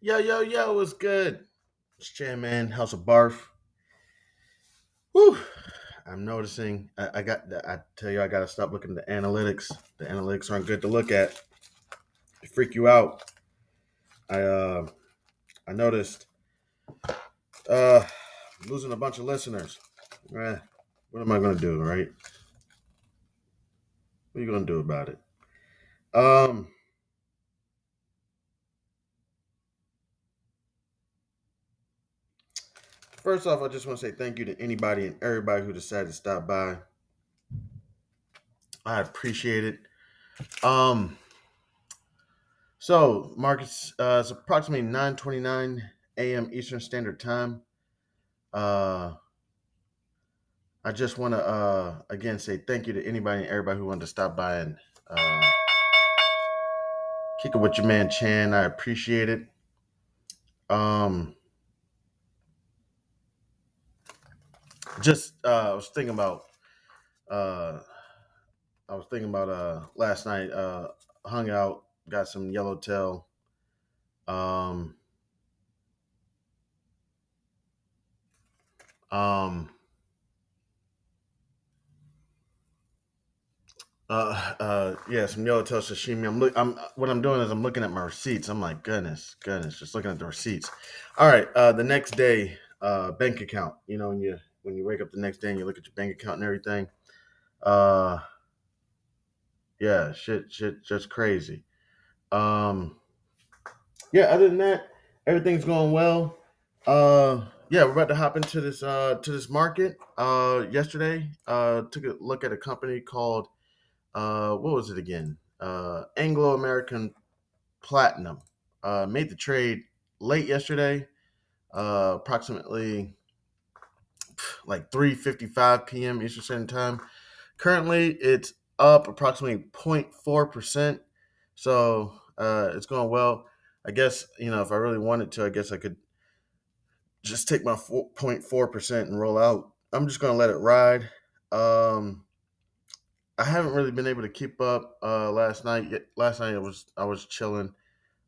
Yo, what's good? It's Jam Man, House of Barf. Whew. I'm noticing. I tell you, I gotta stop looking at the analytics. The analytics aren't good to look at. They freak you out. I uh, I noticed uh, losing a bunch of listeners. Eh, what am I gonna do, right? What are you gonna do about it? Um, First off, I just want to say thank you to anybody and everybody who decided to stop by. I appreciate it. Um, Marcus, it's approximately 9:29 a.m. Eastern Standard Time. Uh, I just want to again say thank you to anybody and everybody who wanted to stop by and kick it with your man Chan. I appreciate it. Um, just uh, I was thinking about last night. Hung out, got some yellowtail. Um, um, yeah, some yellowtail sashimi. I'm what I'm doing is I'm looking at my receipts. I'm like, goodness, just looking at the receipts. All right, the next day, bank account. You know, when you wake up the next day and you look at your bank account and everything. Uh, yeah, shit, just crazy. Um, yeah. Other than that, everything's going well. Yeah, we're about to hop into this market. Yesterday, took a look at a company called what was it again? Anglo American Platinum. Made the trade late yesterday, approximately like 3:55 p.m. Eastern Standard Time. Currently, it's up approximately 0.4%. So it's going well. I guess, if I really wanted to, I guess I could just take my 4.4% and roll out. I'm just going to let it ride. Um, I haven't really been able to keep up. Last night, I was chilling.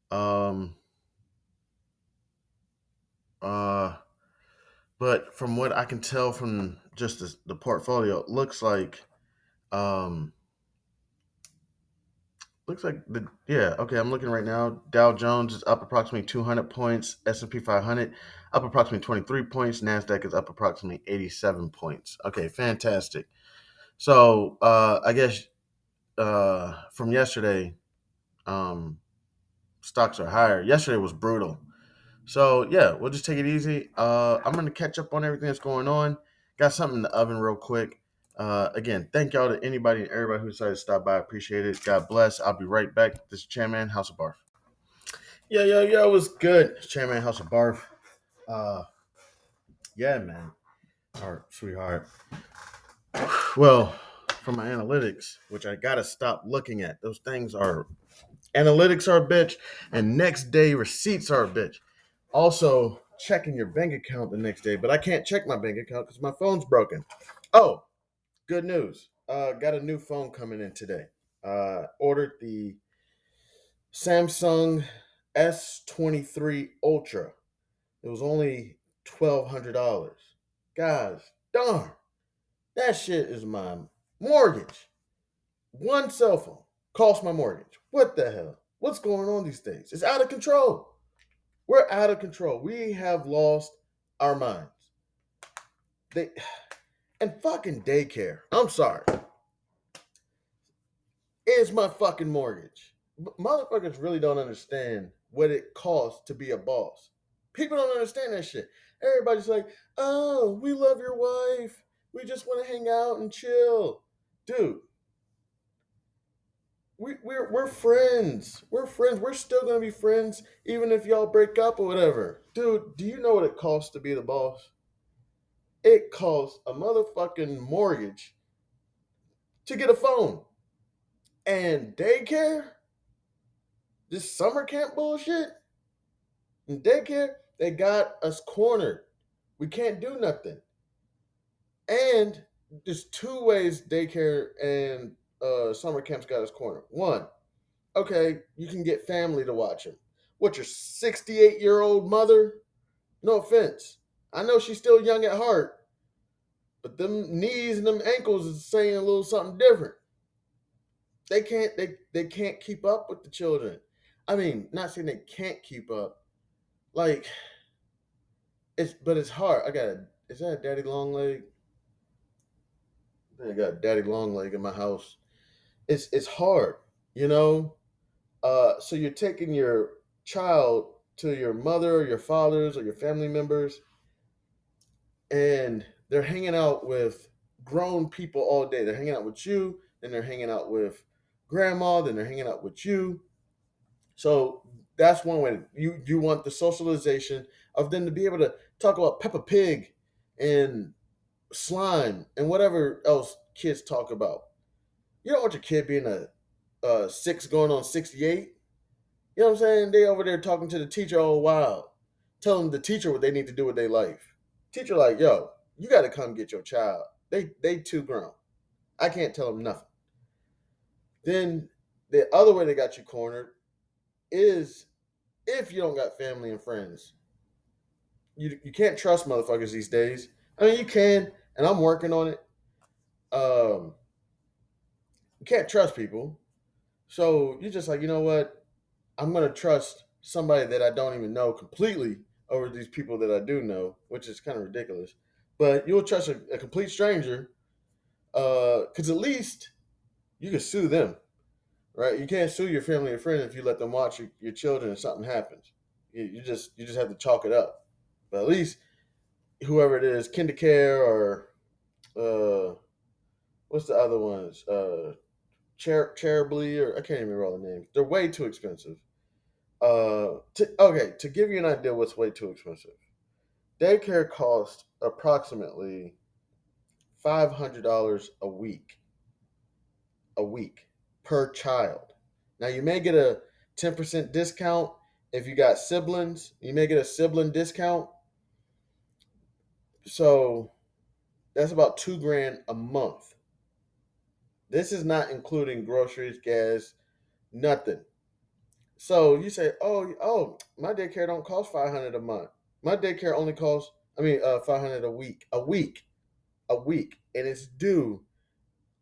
Um, uh, but from what I can tell from just the portfolio, it um, looks like the yeah. Okay, I'm looking right now. Dow Jones is up approximately 200 points. S&P 500 up approximately 23 points. Nasdaq is up approximately 87 points. Okay, fantastic. So I guess from yesterday, um, stocks are higher. Yesterday was brutal. So yeah, we'll just take it easy. I'm gonna catch up on everything that's going on. Got something in the oven real quick. Again, thank y'all to anybody and everybody who decided to stop by. I appreciate it. God bless. I'll be right back. This is Chairman House of Barf. Yo, what's good? It's Chairman House of Barf. Uh, yeah, man. All right, sweetheart. Well, for my analytics, which I gotta stop looking at, those things are analytics are a bitch, and next day receipts are a bitch. Also, checking your bank account the next day, but I can't check my bank account because my phone's broken. Oh, good news. Got a new phone coming in today. Ordered the Samsung S23 Ultra. It was only $1,200. Guys, darn, that shit is my mortgage. One cell phone cost my mortgage. What the hell? What's going on these days? It's out of control. We're out of control. We have lost our minds. They and fucking daycare. I'm sorry. It's my fucking mortgage. Motherfuckers really don't understand what it costs to be a boss. People don't understand that shit. Everybody's like, "Oh, we love your wife. We just want to hang out and chill." Dude, we're friends. We're friends. We're still gonna be friends even if y'all break up or whatever. Dude, do you know what it costs to be the boss? It costs a motherfucking mortgage to get a phone. And daycare? This summer camp bullshit? And daycare, they got us cornered. We can't do nothing. And there's two ways daycare and summer camps got us cornered. One, okay, you can get family to watch them. What, your 68-year-old mother? No offense. I know she's still young at heart, but them knees and them ankles is saying a little something different. They can't keep up with the children. I mean, not saying they can't keep up. Like it's hard. Is that a daddy long leg? I got a daddy long leg in my house. It's hard, you know? So you're taking your child to your mother or your father's or your family members, and they're hanging out with grown people all day. They're hanging out with you, then they're hanging out with grandma, then they're hanging out with you. So that's one way. You want the socialization of them to be able to talk about Peppa Pig and slime and whatever else kids talk about. You don't want your kid being a six going on 68. You know what I'm saying? They over there talking to the teacher all wild, telling the teacher what they need to do with their life. Teacher like, yo, you got to come get your child. They too grown. I can't tell them nothing. Then the other way they got you cornered is if you don't got family and friends. You can't trust motherfuckers these days. I mean, you can, and I'm working on it. Um, you can't trust people. So you're just like, you know what? I'm gonna trust somebody that I don't even know completely over these people that I do know, which is kind of ridiculous. But you'll trust a complete stranger, because at least you can sue them, right? You can't sue your family and friends if you let them watch your children and something happens. You just have to chalk it up. But at least whoever it is, KinderCare or uh, what's the other ones? Cherubly, or I can't even remember all the names. They're way too expensive. To give you an idea what's way too expensive, daycare costs approximately $500 a week per child. Now you may get a 10% discount if you got siblings. You may get a sibling discount. So that's about 2 grand a month. This is not including groceries, gas, nothing. So you say, oh, my daycare don't cost 500 a month. My daycare only costs, 500 a week, and it's due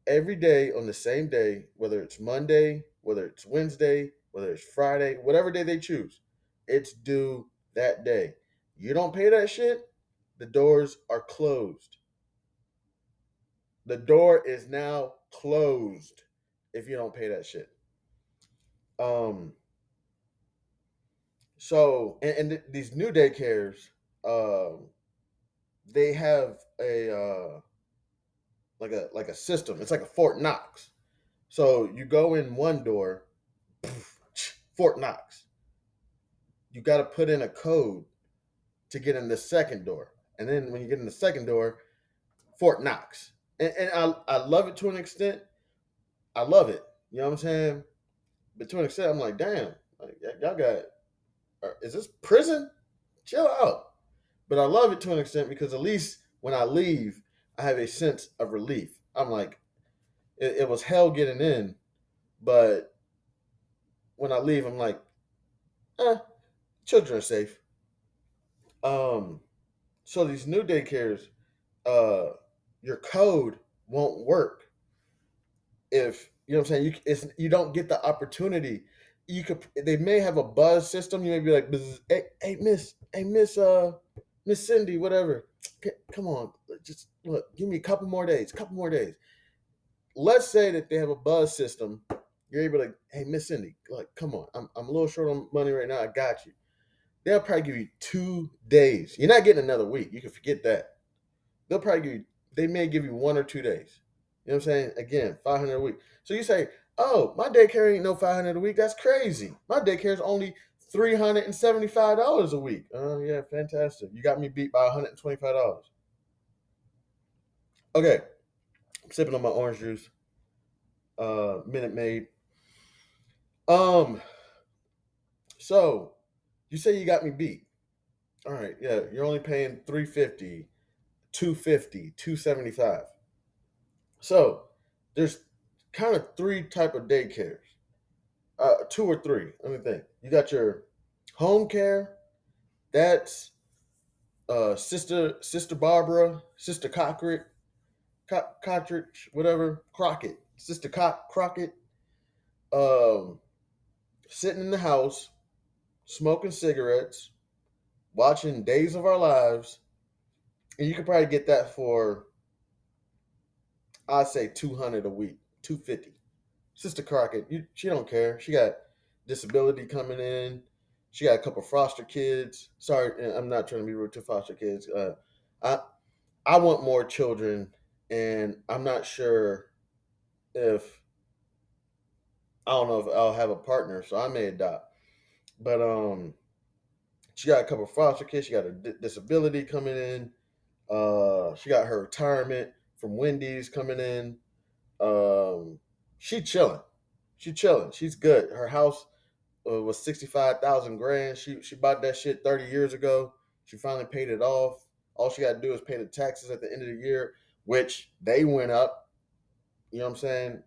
every day on the same day, whether it's Monday, whether it's Wednesday, whether it's Friday, whatever day they choose. It's due that day. You don't pay that shit, the doors are closed. The door is now closed if you don't pay that shit. Um, these new daycares, um, they have a like a system. It's like a Fort Knox. So you go in one door, Fort Knox. You got to put in a code to get in the second door, and then when you get in the second door, Fort Knox. And I love it to an extent. I love it. You know what I'm saying? But to an extent, I'm like, damn, like, y'all got, is this prison? Chill out. But I love it to an extent because at least when I leave, I have a sense of relief. I'm like, it was hell getting in, but when I leave, I'm like, eh, children are safe. Um, so these new daycares, uh, your code won't work if you know what I'm saying. You don't get the opportunity. You could They may have a buzz system. You may be like, Miss Cindy, whatever. Come on, just look. Give me a couple more days. Couple more days. Let's say that they have a buzz system. You're able to, hey, Miss Cindy, like, come on. I'm a little short on money right now. I got you. They'll probably give you 2 days. You're not getting another week. You can forget that. They'll probably give you, they may give you 1 or 2 days. You know what I'm saying? Again, 500 a week. So you say, oh, my daycare ain't no 500 a week. That's crazy. My daycare is only $375 a week. Oh, yeah, fantastic. You got me beat by $125. Okay, I'm sipping on my orange juice. Minute Maid. Um, so you say you got me beat. All right, yeah, you're only paying 350, 250, 275. So there's kind of three type of daycares. Two or three. Let me think. You got your Home care, that's Sister Barbara, Sister Cottridge, whatever, Crockett, Sister Crockett, um, sitting in the house, smoking cigarettes, watching Days of Our Lives, and you could probably get that for, I'd say, 200 a week, 250. Sister Crockett, she don't care. She got disability coming in. She got a couple foster kids. Sorry, I'm not trying to be rude to foster kids. I I want more children, and I'm not sure if I don't know if I'll have a partner, so I may adopt. But she got a couple of foster kids. She got a disability coming in. She got her retirement from Wendy's coming in. Um, she chilling. She chilling. She's good. Her house was 65,000 grand. She bought that shit 30 years ago. She finally paid it off. All she got to do is pay the taxes at the end of the year, which they went up. You know what I'm saying?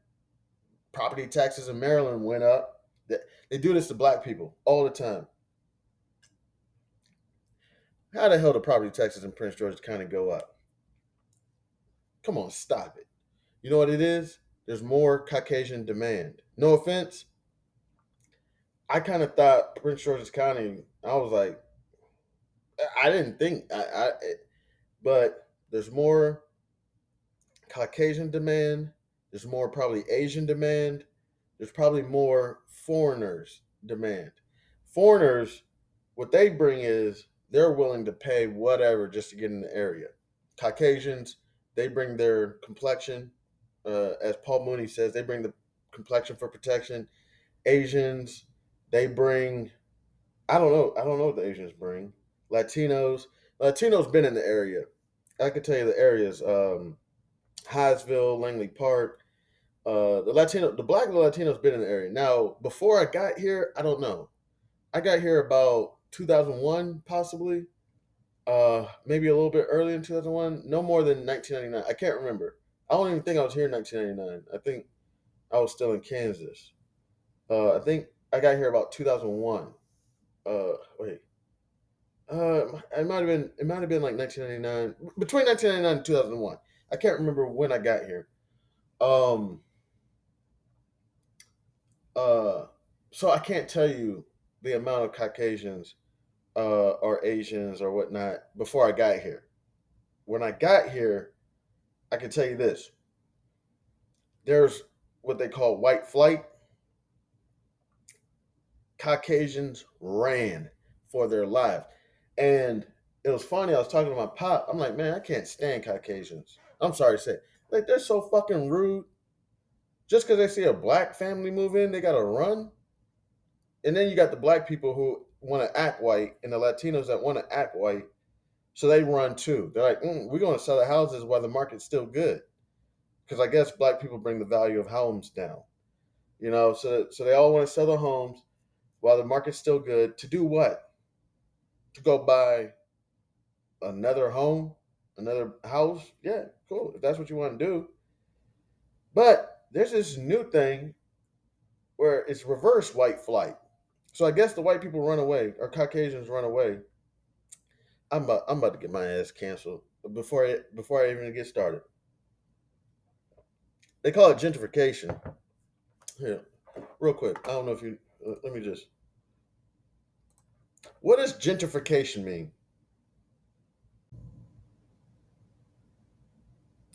Property taxes in Maryland went up. They do this to black people all the time. How the hell do property taxes in Prince George's County go up? Come on, stop it. You know what it is? There's more Caucasian demand. No offense. I kind of thought Prince George's County, I was like, I didn't think, but there's more Caucasian demand. There's more probably Asian demand. There's probably more foreigners demand. Foreigners, what they bring is they're willing to pay whatever just to get in the area. Caucasians, they bring their complexion. As Paul Mooney says, they bring the complexion for protection. Asians, they bring, I don't know. I don't know what the Asians bring. Latinos. Latinos been in the area. I can tell you the areas. Hyattsville, Langley Park. The black Latinos been in the area. Now, before I got here, I don't know. I got here about 2001, possibly. Maybe a little bit early in 2001. No more than 1999. I can't remember. I don't even think I was here in 1999. I think I was still in Kansas. I think I got here about 2001. Wait. It might have been. It might have been like 1999, between 1999 and 2001. I can't remember when I got here. Um, Uh, so I can't tell you the amount of Caucasians or Asians or whatnot before I got here. When I got here, I can tell you this: there's what they call white flight. Caucasians ran for their lives, and it was funny. I was talking to my pop. I'm like, man, I can't stand Caucasians. I'm sorry to say, like they're so fucking rude. Just because they see a black family move in, they gotta run. And then you got the black people who want to act white and the Latinos that want to act white. So they run too. They're like, we're going to sell the houses while the market's still good. Because I guess black people bring the value of homes down. You know, so they all want to sell their homes while the market's still good. To do what? To go buy another home, another house? Yeah, cool. If that's what you want to do. But there's this new thing where it's reverse white flight. So I guess the white people run away or Caucasians run away. I'm about to get my ass canceled before I even get started. They call it gentrification. Here, real quick. I don't know if you. Let me just. What does gentrification mean?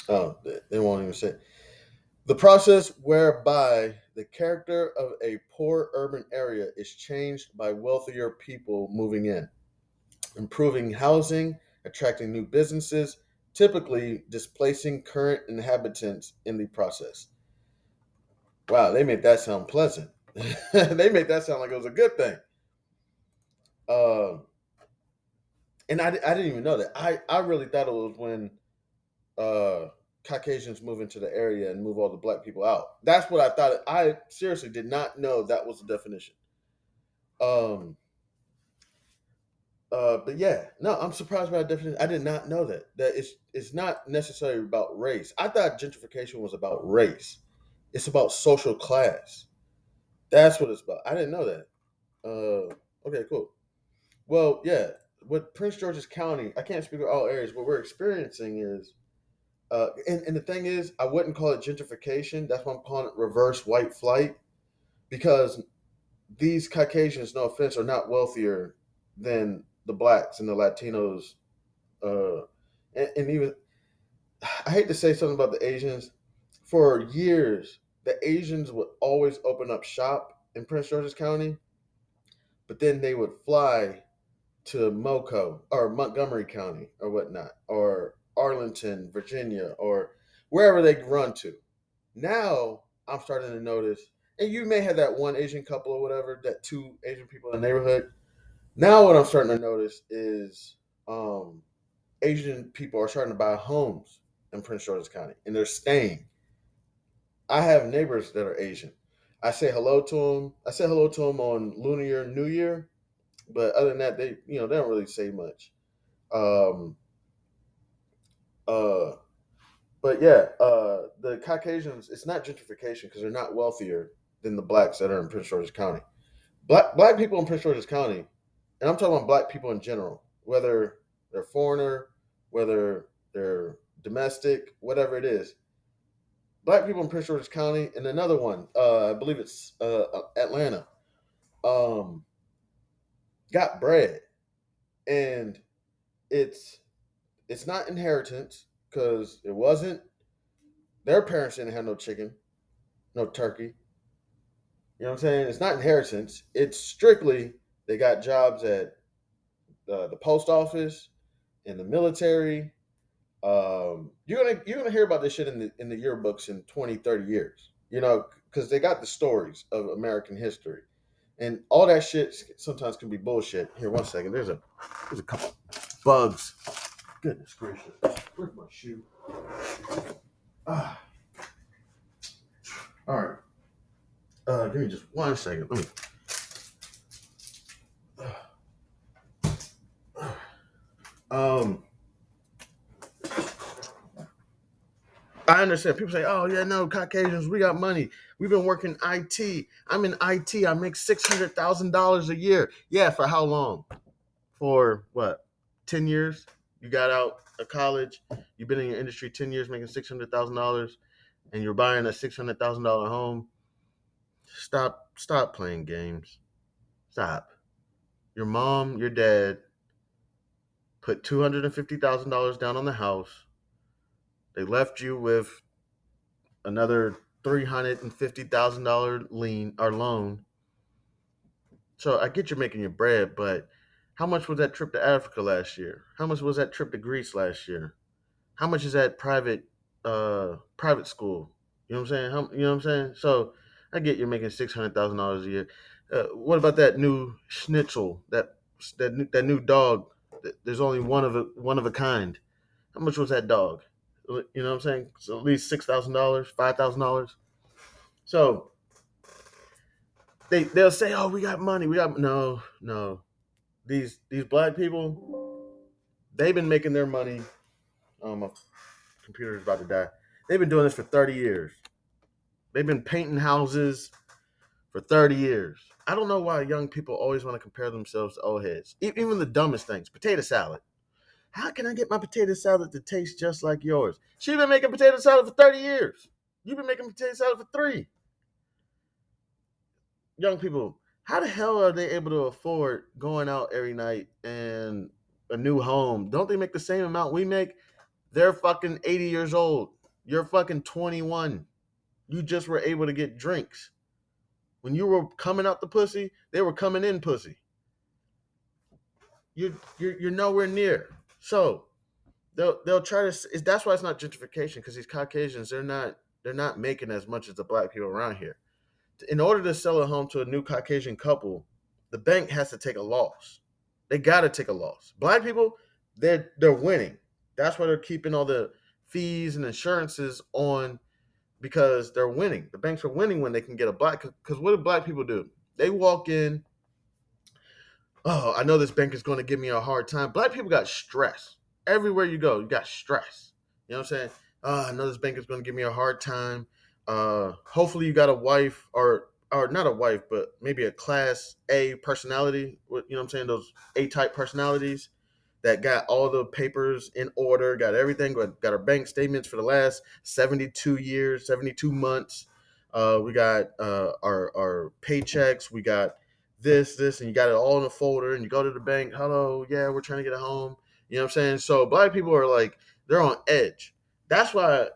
Oh, they won't even say. The process whereby the character of a poor urban area is changed by wealthier people moving in, improving housing, attracting new businesses, typically displacing current inhabitants in the process. Wow, they made that sound pleasant. They made that sound like it was a good thing. Uh, and I didn't even know that. I really thought it was when uh, Caucasians move into the area and move all the black people out. That's what I thought. I seriously did not know that was the definition. Um, but yeah, no, I'm surprised by the definition. I did not know that it's not necessarily about race. I thought gentrification was about race. It's about social class. That's what it's about. I didn't know that. Okay, cool. Well, yeah, what Prince George's County, I can't speak of all areas. What we're experiencing is, and the thing is, I wouldn't call it gentrification. That's why I'm calling it reverse white flight because these Caucasians, no offense, are not wealthier than the blacks and the Latinos. And even, I hate to say something about the Asians. For years, the Asians would always open up shop in Prince George's County, but then they would fly to Moco or Montgomery County or whatnot, or Arlington, Virginia, or wherever they run to. Now I'm starting to notice, and you may have that one Asian couple or whatever, that two Asian people in the neighborhood. Now what I'm starting to notice is um, Asian people are starting to buy homes in Prince George's County, and they're staying. I have neighbors that are Asian. I say hello to them. I say hello to them on Lunar Year, New Year, but other than that, they don't really say much. Um, uh, but yeah, the Caucasians, it's not gentrification because they're not wealthier than the blacks that are in Prince George's County. Black people in Prince George's County, and I'm talking about black people in general, whether they're foreigner, whether they're domestic, whatever it is. Black people in Prince George's County, and another one, I believe it's Atlanta, um, got bread, and it's it's not inheritance because it wasn't. Their parents didn't have no chicken, no turkey. You know what I'm saying? It's not inheritance. It's strictly they got jobs at the post office, in the military. You're gonna hear about this shit in the yearbooks in 20, 30 years. Because they got the stories of American history, and all that shit sometimes can be bullshit. Here, one second. There's a couple bugs. Goodness gracious, where's my shoe? Ah, all right. Give me just one second. Let me. Um, I understand. People say, "Oh yeah, no, Caucasians, we got money. We've been working IT. I'm in IT. I make $600,000 a year. Yeah, for how long? For what? 10 years? You got out of college. You've been in your industry 10 years, making $600,000, and you're buying a $600,000 home. Stop playing games. Stop. Your mom, your dad put $250,000 down on the house. They left you with another $350,000 lien or loan. So I get you're making your bread, but how much was that trip to Africa last year? How much was that trip to Greece last year? How much is that private school? You know what I'm saying? You know what I'm saying? So I get you're making $600,000 a year. What about that new schnitzel? That new dog? There's only one of a kind. How much was that dog? You know what I'm saying? So at least $6,000, $5,000. So they'll say, "Oh, we got money. We got no. These black people, they've been making their money. My computer is about to die. They've been doing this for 30 years. They've been painting houses for 30 years. I don't know why young people always want to compare themselves to old heads. Even the dumbest things. Potato salad. How can I get my potato salad to taste just like yours? She's been making potato salad for 30 years. You've been making potato salad for 3. Young people, how the hell are they able to afford going out every night and a new home? Don't they make the same amount we make? They're fucking 80 years old. You're fucking 21. You just were able to get drinks. When you were coming out the pussy, they were coming in pussy. You're nowhere near. So they'll try to. That's why it's not gentrification, because these Caucasians, they're not making as much as the black people around here. In order to sell a home to a new Caucasian couple, the bank has to take a loss. They got to take a loss. Black people, they're winning. That's why they're keeping all the fees and insurances on, because they're winning. The banks are winning when they can get a black. Because what do black people do? They walk in. Oh, I know this bank is going to give me a hard time. Black people got stress. Everywhere you go, you got stress. You know what I'm saying? I know this bank is going to give me a hard time. Hopefully you got a wife, or or not a wife, but maybe a class A personality. You know what I'm saying? Those A type personalities that got all the papers in order, got everything, got our bank statements for the last 72 years, 72 months. We got our paychecks. We got this, and you got it all in a folder. And you go to the bank. Hello, yeah, we're trying to get a home. You know what I'm saying? So black people are like they're on edge. That's why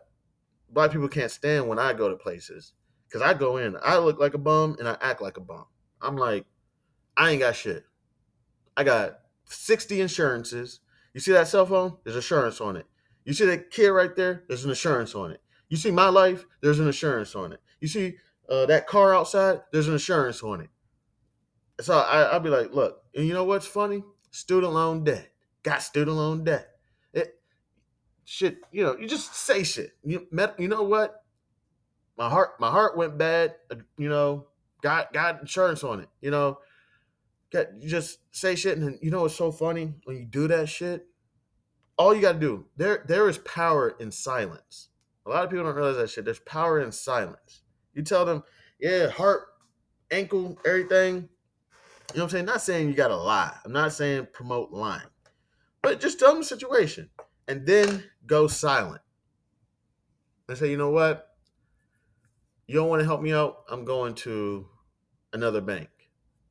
black people can't stand when I go to places because I go in, I look like a bum and I act like a bum. I'm like, I ain't got shit. I got 60 insurances. You see that cell phone? There's insurance on it. You see that kid right there? There's an insurance on it. You see my life? There's an insurance on it. You see that car outside? There's an insurance on it. So I'll be like, look, and you know what's funny? Student loan debt. Got student loan debt. It shit, you just say shit. You know what? My heart went bad. Got insurance on it. You just say shit, and then, what's so funny when you do that shit? All you got to do there is power in silence. A lot of people don't realize that shit. There's power in silence. You tell them, yeah, heart, ankle, everything. You know what I'm saying? Not saying you got to lie. I'm not saying promote lying, but just tell them the situation, and then go silent and say, you know what? You don't want to help me out? I'm going to another bank.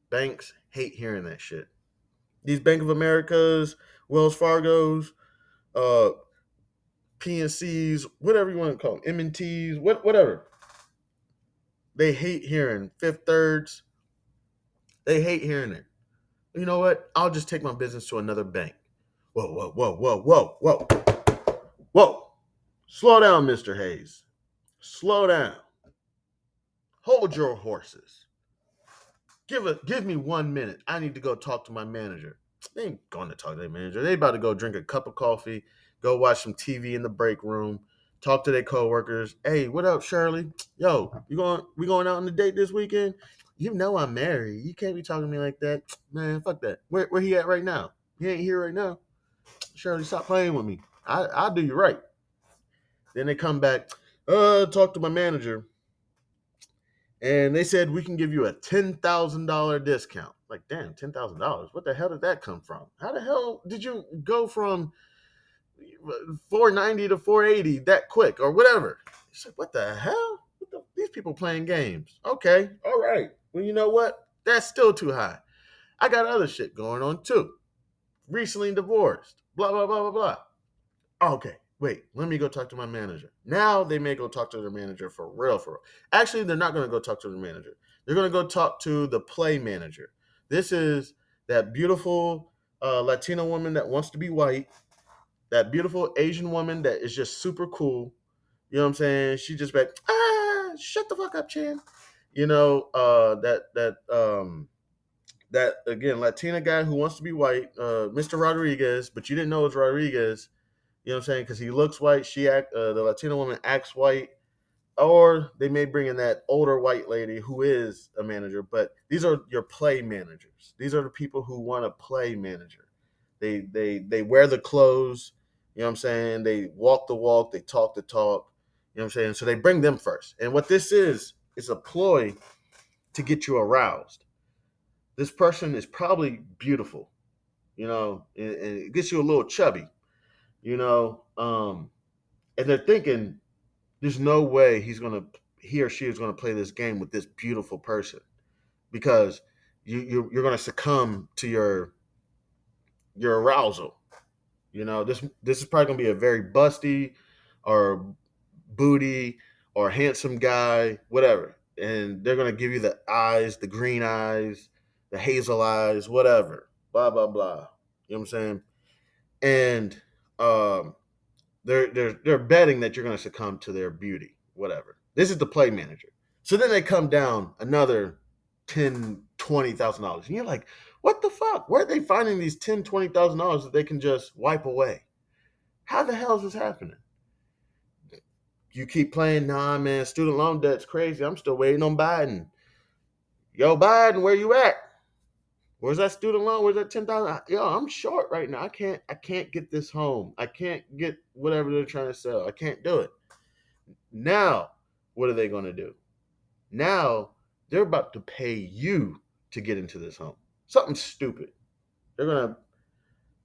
Banks hate hearing that shit. These Bank of Americas, Wells Fargo's, uh, PNCs, whatever you want to call them, M&Ts, whatever. They hate hearing fifth thirds. They hate hearing it. You know what? I'll just take my business to another bank. Whoa, whoa, whoa, whoa, whoa, whoa, whoa. Slow down, Mr. Hayes. Slow down. Hold your horses. Give me 1 minute. I need to go talk to my manager. They ain't going to talk to their manager. They about to go drink a cup of coffee, go watch some TV in the break room, talk to their coworkers. Hey, what up, Shirley? Yo, we going out on a date this weekend? You know I'm married. You can't be talking to me like that. Man, fuck that. Where he at right now? He ain't here right now. Shirley, stop playing with me. I'll do you right. Then they come back, talk to my manager. And they said we can give you a $10,000 discount. Like, damn, $10,000. What the hell did that come from? How the hell did you go from 490 to 480 that quick or whatever? It's like, what the hell? These people playing games. Okay, all right. Well, you know what? That's still too high. I got other shit going on too. Recently divorced. Blah, blah, blah, blah, blah. Okay, wait, let me go talk to my manager. Now they may go talk to their manager for real, for real. Actually, they're not going to go talk to the manager. They're going to go talk to the play manager. This is that beautiful Latina woman that wants to be white, that beautiful Asian woman that is just super cool. You know what I'm saying? She just like, shut the fuck up, Chan. That again, Latina guy who wants to be white, Mr. Rodriguez, but you didn't know it was Rodriguez. You know what I'm saying? Because he looks white. The Latina woman acts white, or they may bring in that older white lady who is a manager. But these are your play managers. These are the people who want to play manager. They wear the clothes. You know what I'm saying? They walk the walk. They talk the talk. You know what I'm saying? So they bring them first. And what this is a ploy to get you aroused. This person is probably beautiful, and it gets you a little chubby, and they're thinking there's no way he or she is gonna play this game with this beautiful person because you're gonna succumb to your arousal. This is probably gonna be a very busty or booty or handsome guy, whatever, and they're gonna give you the eyes, the green eyes, the hazel eyes, whatever, blah blah blah. You know what I'm saying? And they're betting that you're going to succumb to their beauty, whatever. This is the play manager. So then they come down another $10,000-$20,000, and you're like, what the fuck? Where are they finding these $10,000-$20,000 that they can just wipe away? How the hell is this happening? You keep playing, nah, man, student loan debt's crazy. I'm still waiting on Biden. Yo, Biden, where you at? Where's that student loan? Where's that 10,000? Yo, I'm short right now. I can't get this home. I can't get whatever they're trying to sell. I can't do it. Now, what are they going to do? Now They're about to pay you to get into this home. Something stupid. They're gonna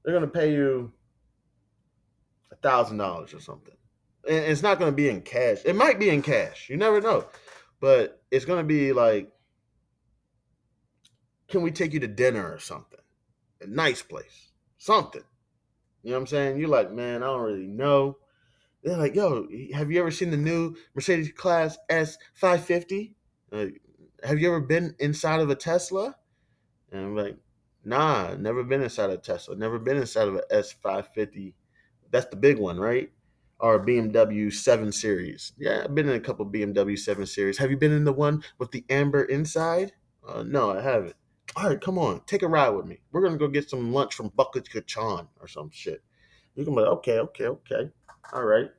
they're gonna pay you $1,000 or something. And it's not gonna be in cash. It might be in cash. You never know. But it's gonna be like, can we take you to dinner or something? A nice place. Something. You know what I'm saying? You're like, man, I don't really know. They're like, yo, have you ever seen the new Mercedes class S550? Have you ever been inside of a Tesla? And I'm like, nah, never been inside a Tesla. Never been inside of a S550. That's the big one, right? Or a BMW 7 Series. Yeah, I've been in a couple BMW 7 Series. Have you been in the one with the amber inside? No, I haven't. All right, come on, take a ride with me. We're gonna go get some lunch from Bucket Kachan or some shit. You can be like, okay, okay, okay. All right.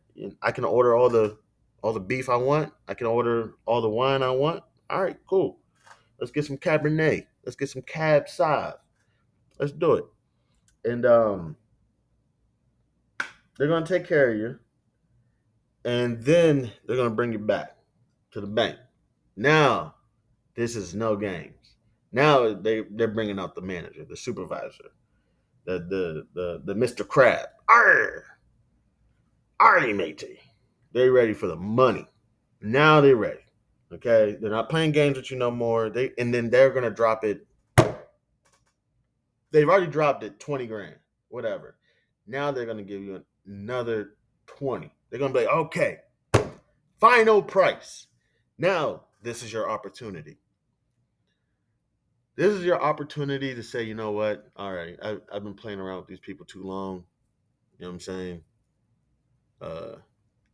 I can order all the beef I want. I can order all the wine I want. All right, cool. Let's get some Cabernet. Let's get some Cab Sauv. Let's do it. And they're gonna take care of you, and then they're gonna bring you back to the bank. Now, this is no games. Now they're bringing out the manager, the supervisor, the Mr. Crab. Arr, arr, matey. They ready for the money. Now they're ready. Okay, they're not playing games with you no more. They're gonna drop it. They've already dropped it 20 grand, whatever. Now they're gonna give you another 20. They're gonna be like, okay, final price. Now this is your opportunity. This is your opportunity to say, you know what? All right, I've been playing around with these people too long. You know what I'm saying? Uh,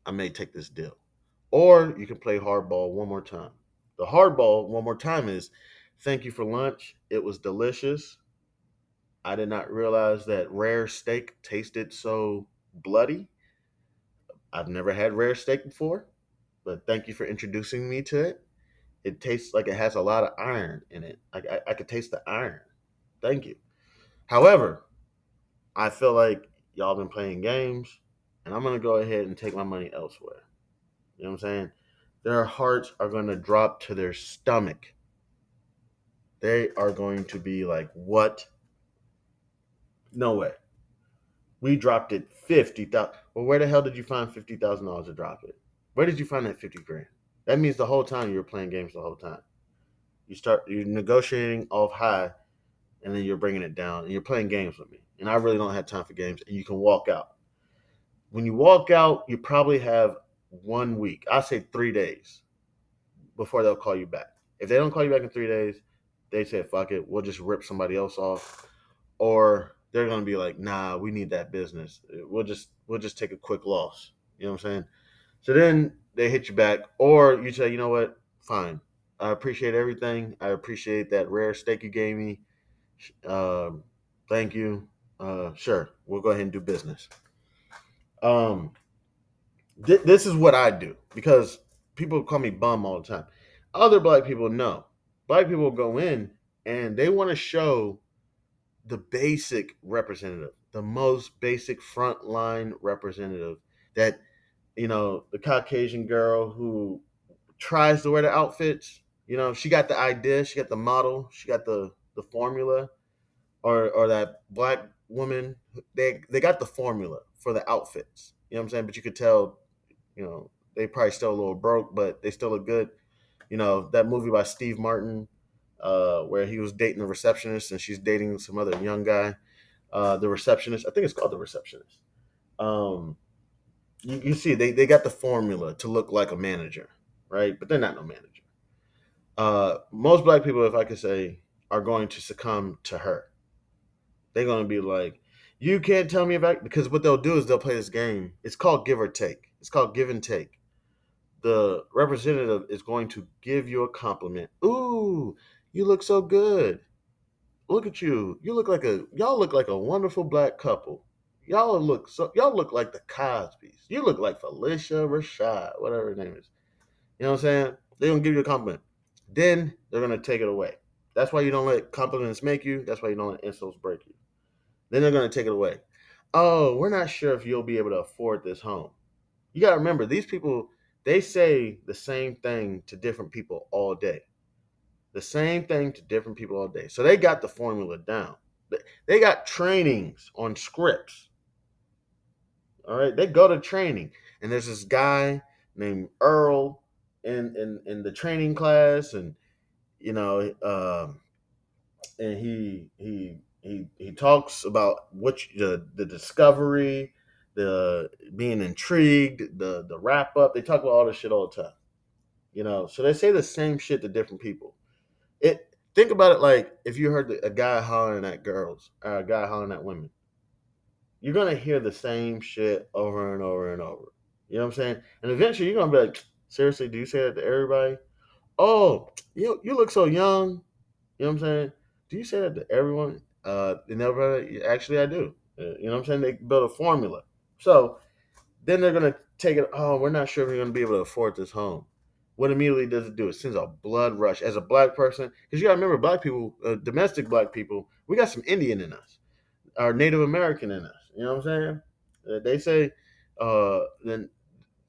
I may take this deal. Or you can play hardball one more time. The hardball one more time is thank you for lunch. It was delicious. I did not realize that rare steak tasted so bloody. I've never had rare steak before, but thank you for introducing me to it. It tastes like it has a lot of iron in it. I could taste the iron. Thank you. However, I feel like y'all been playing games, and I'm gonna go ahead and take my money elsewhere. You know what I'm saying? Their hearts are gonna drop to their stomach. They are going to be like, "What? No way. We dropped it 50,000. Well, where the hell did you find $50,000 to drop it? Where did you find that 50 grand? That means the whole time you were playing games the whole time. You're negotiating off high, and then you're bringing it down, and you're playing games with me. And I really don't have time for games. And you can walk out. When you walk out, you probably have 1 week. I say 3 days before they'll call you back. If they don't call you back in 3 days, they say fuck it, we'll just rip somebody else off, or they're gonna be like, nah, we need that business. We'll just take a quick loss. You know what I'm saying? So then they hit you back, or you say, you know what, fine. I appreciate everything. I appreciate that rare steak you gave me. Um, Thank you. Sure, we'll go ahead and do business. Um, this is what I do because people call me bum all the time. Other black people know. Black people go in and they want to show the basic representative, the most basic frontline representative that, the Caucasian girl who tries to wear the outfits. She got the idea, she got the model, she got the formula, or that black woman. They got the formula for the outfits. You know what I'm saying? But you could tell, they probably still a little broke, but they still look good. That movie by Steve Martin, where he was dating the receptionist and she's dating some other young guy. The receptionist, I think it's called The Receptionist. Um, you see, they got the formula to look like a manager, right? But they're not no manager. Most black people, if I could say, are going to succumb to her. They're going to be like, you can't tell me about, because what they'll do is they'll play this game. It's called give or take. It's called give and take. The representative is going to give you a compliment. Ooh, you look so good. Look at you. Y'all look like a wonderful black couple. Y'all look like the Cosbys. You look like Felicia Rashad, whatever her name is. You know what I'm saying? They're gonna give you a compliment. Then they're gonna take it away. That's why you don't let compliments make you. That's why you don't let insults break you. Then they're gonna take it away. Oh, we're not sure if you'll be able to afford this home. You gotta remember, these people, they say the same thing to different people all day. the same thing to different people all day. So they got the formula down. They got trainings on scripts. All right, they go to training, and there's this guy named Earl in the training class, and you know, and he talks about the discovery, the being intrigued, the wrap up. They talk about all this shit all the time. So they say the same shit to different people. Think about it like if you heard a guy hollering at girls, or a guy hollering at women, you're gonna hear the same shit over and over and over. You know what I'm saying? And eventually you're gonna be like, seriously, do you say that to everybody? Oh, you look so young. You know what I'm saying? Do you say that to everyone? Actually, I do. You know what I'm saying? They build a formula. So then they're gonna take it. Oh, we're not sure if we're gonna be able to afford this home. What immediately does it do? It sends a blood rush as a black person, because you gotta remember, black people, domestic black people, we got some Indian in us, or Native American in us. You know what I'm saying? They say then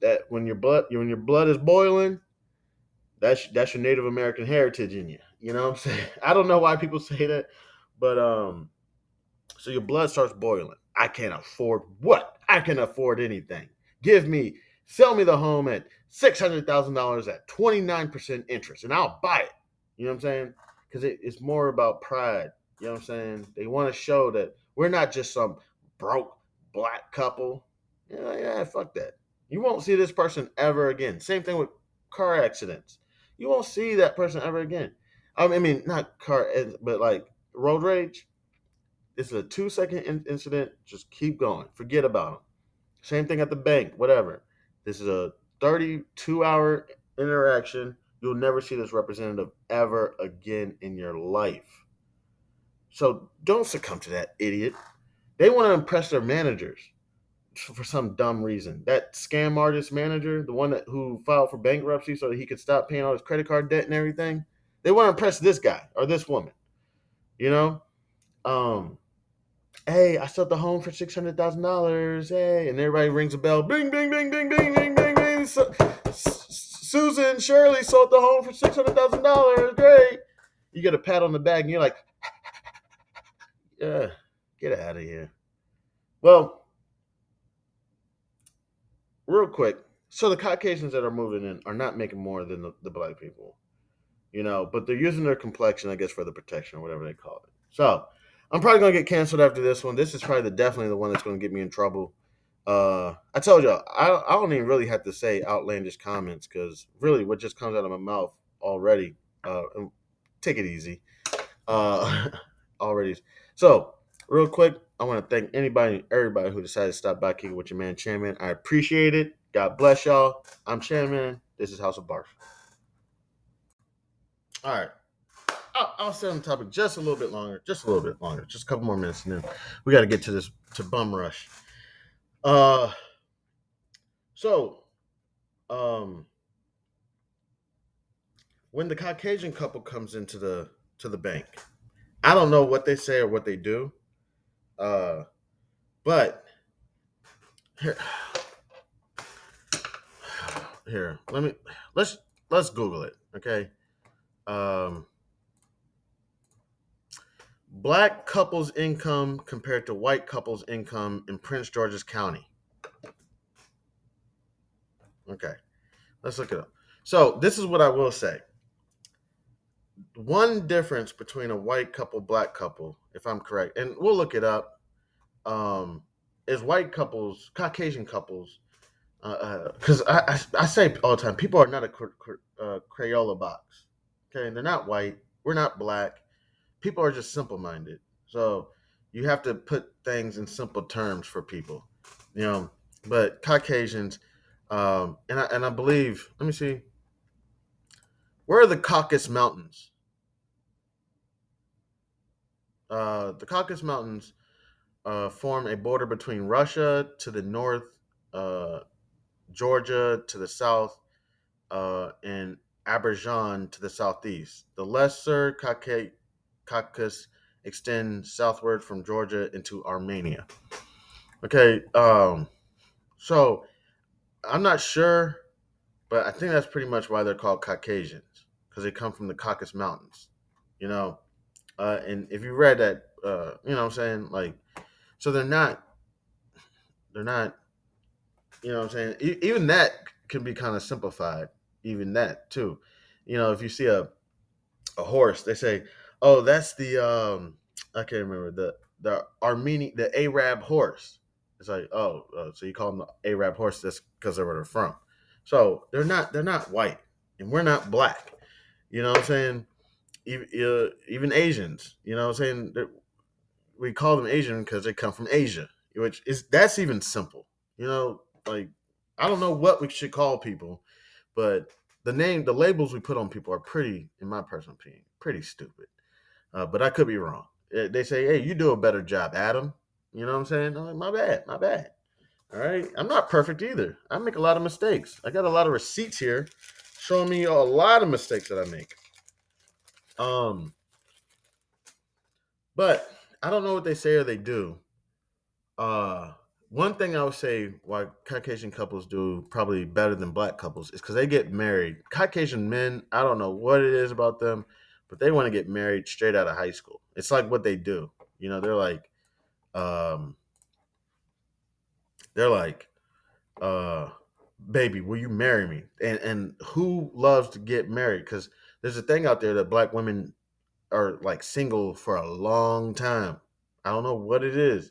that when your blood is boiling, that's your Native American heritage in you. You know what I'm saying? I don't know why people say that, but so your blood starts boiling. I can't afford what? I can afford anything. Sell me the home at $600,000 at 29% interest, and I'll buy it. You know what I'm saying? Because it's more about pride. You know what I'm saying? They want to show that we're not just some broke black couple. Yeah, fuck that. You won't see this person ever again. Same thing with car accidents. You won't see that person ever again. I mean, not car, but like road rage. It's a 2 second incident. Just keep going. Forget about them. Same thing at the bank, whatever. This is a 32-hour interaction. You'll never see this representative ever again in your life. So don't succumb to that idiot. They want to impress their managers for some dumb reason. That scam artist manager, the one who filed for bankruptcy so that he could stop paying all his credit card debt and everything, they want to impress this guy or this woman. You know, um, hey, I sold the home for $600,000. Hey, and everybody rings a bell. Bing, bing, bing, bing, bing, bing, bing, bing. Susan Shirley sold the home for $600,000. Great. You get a pat on the back, and you're like, yeah, get out of here. Well, real quick. So the Caucasians that are moving in are not making more than the black people, but they're using their complexion, I guess, for the protection or whatever they call it. So I'm probably gonna get canceled after this one. This is probably definitely the one that's gonna get me in trouble. I told y'all I don't even really have to say outlandish comments, because really what just comes out of my mouth already. Take it easy. Already. So real quick, I want to thank everybody who decided to stop by kicking with your man Chairman. I appreciate it. God bless y'all. I'm Chairman. This is House of Barf. All right. I'll stay on the topic just a little bit longer, just a couple more minutes, and then we got to get to bum rush. Uh, so, um, when the Caucasian couple comes into the bank, I don't know what they say or what they do, uh, but here, here, let's Google it, okay? Um, Black couples income compared to white couples income in Prince George's County. Okay, let's look it up. So this is what I will say. One difference between a white couple, black couple, if I'm correct, and we'll look it up, um, is white couples, Caucasian couples, because I say all the time, people are not a Crayola box. Okay, they're not white. We're not black. People are just simple minded. So you have to put things in simple terms for people, you know. But Caucasians, and I believe, let me see, where are the Caucasus Mountains? The Caucasus Mountains form a border between Russia to the north, uh, Georgia to the south, and Azerbaijan to the southeast. The Lesser Caucasus extends southward from Georgia into Armenia. Okay, so I'm not sure, but I think that's pretty much why they're called Caucasians, because they come from the Caucasus Mountains. You know, and if you read that, you know what I'm saying, like, so they're not, you know what I'm saying. Even that can be kind of simplified. Even that too. You know, if you see a horse, they say, "Oh, that's the I can't remember the Armenian the Arab horse." It's like, oh, so you call them the Arab horse? That's because of where they're from. So they're not white, and we're not black. You know what I'm saying? Even Asians. You know what I'm saying? We call them Asian because they come from Asia, which is that's even simple. You know, like I don't know what we should call people, but the labels we put on people are pretty, in my personal opinion, pretty stupid. But I could be wrong. They say, "Hey, you do a better job, Adam." You know what I'm saying? I'm like, my bad, my bad. All right, I'm not perfect either. I make a lot of mistakes. I got a lot of receipts here showing me a lot of mistakes that I make. Um, but I don't know what they say or they do. Uh, One thing I would say why Caucasian couples do probably better than black couples is because they get married. Caucasian men, I don't know what it is about them, but they want to get married straight out of high school. It's like what they do. You know, um, they're like, uh, baby, will you marry me? And who loves to get married? Because there's a thing out there that black women are like single for a long time. I don't know what it is.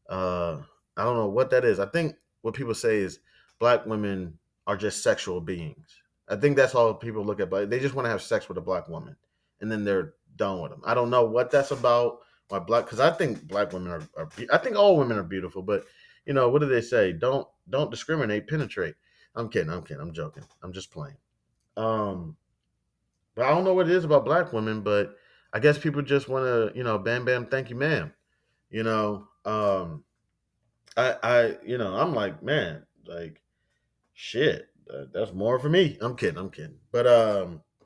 Uh, I don't know what that is. I think what people say is black women are just sexual beings. I think that's all people look at, but they just want to have sex with a black woman, and then they're done with them. I don't know what that's about. Why black? Because I think black women I think all women are beautiful, but you know what do they say? Don't discriminate, penetrate. I'm kidding. I'm kidding. I'm joking. I'm just playing. Um, but I don't know what it is about black women, but I guess people just want to, bam, bam, thank you, ma'am. You know, I'm like, man, like, shit, that's more for me. I'm kidding, I'm kidding. But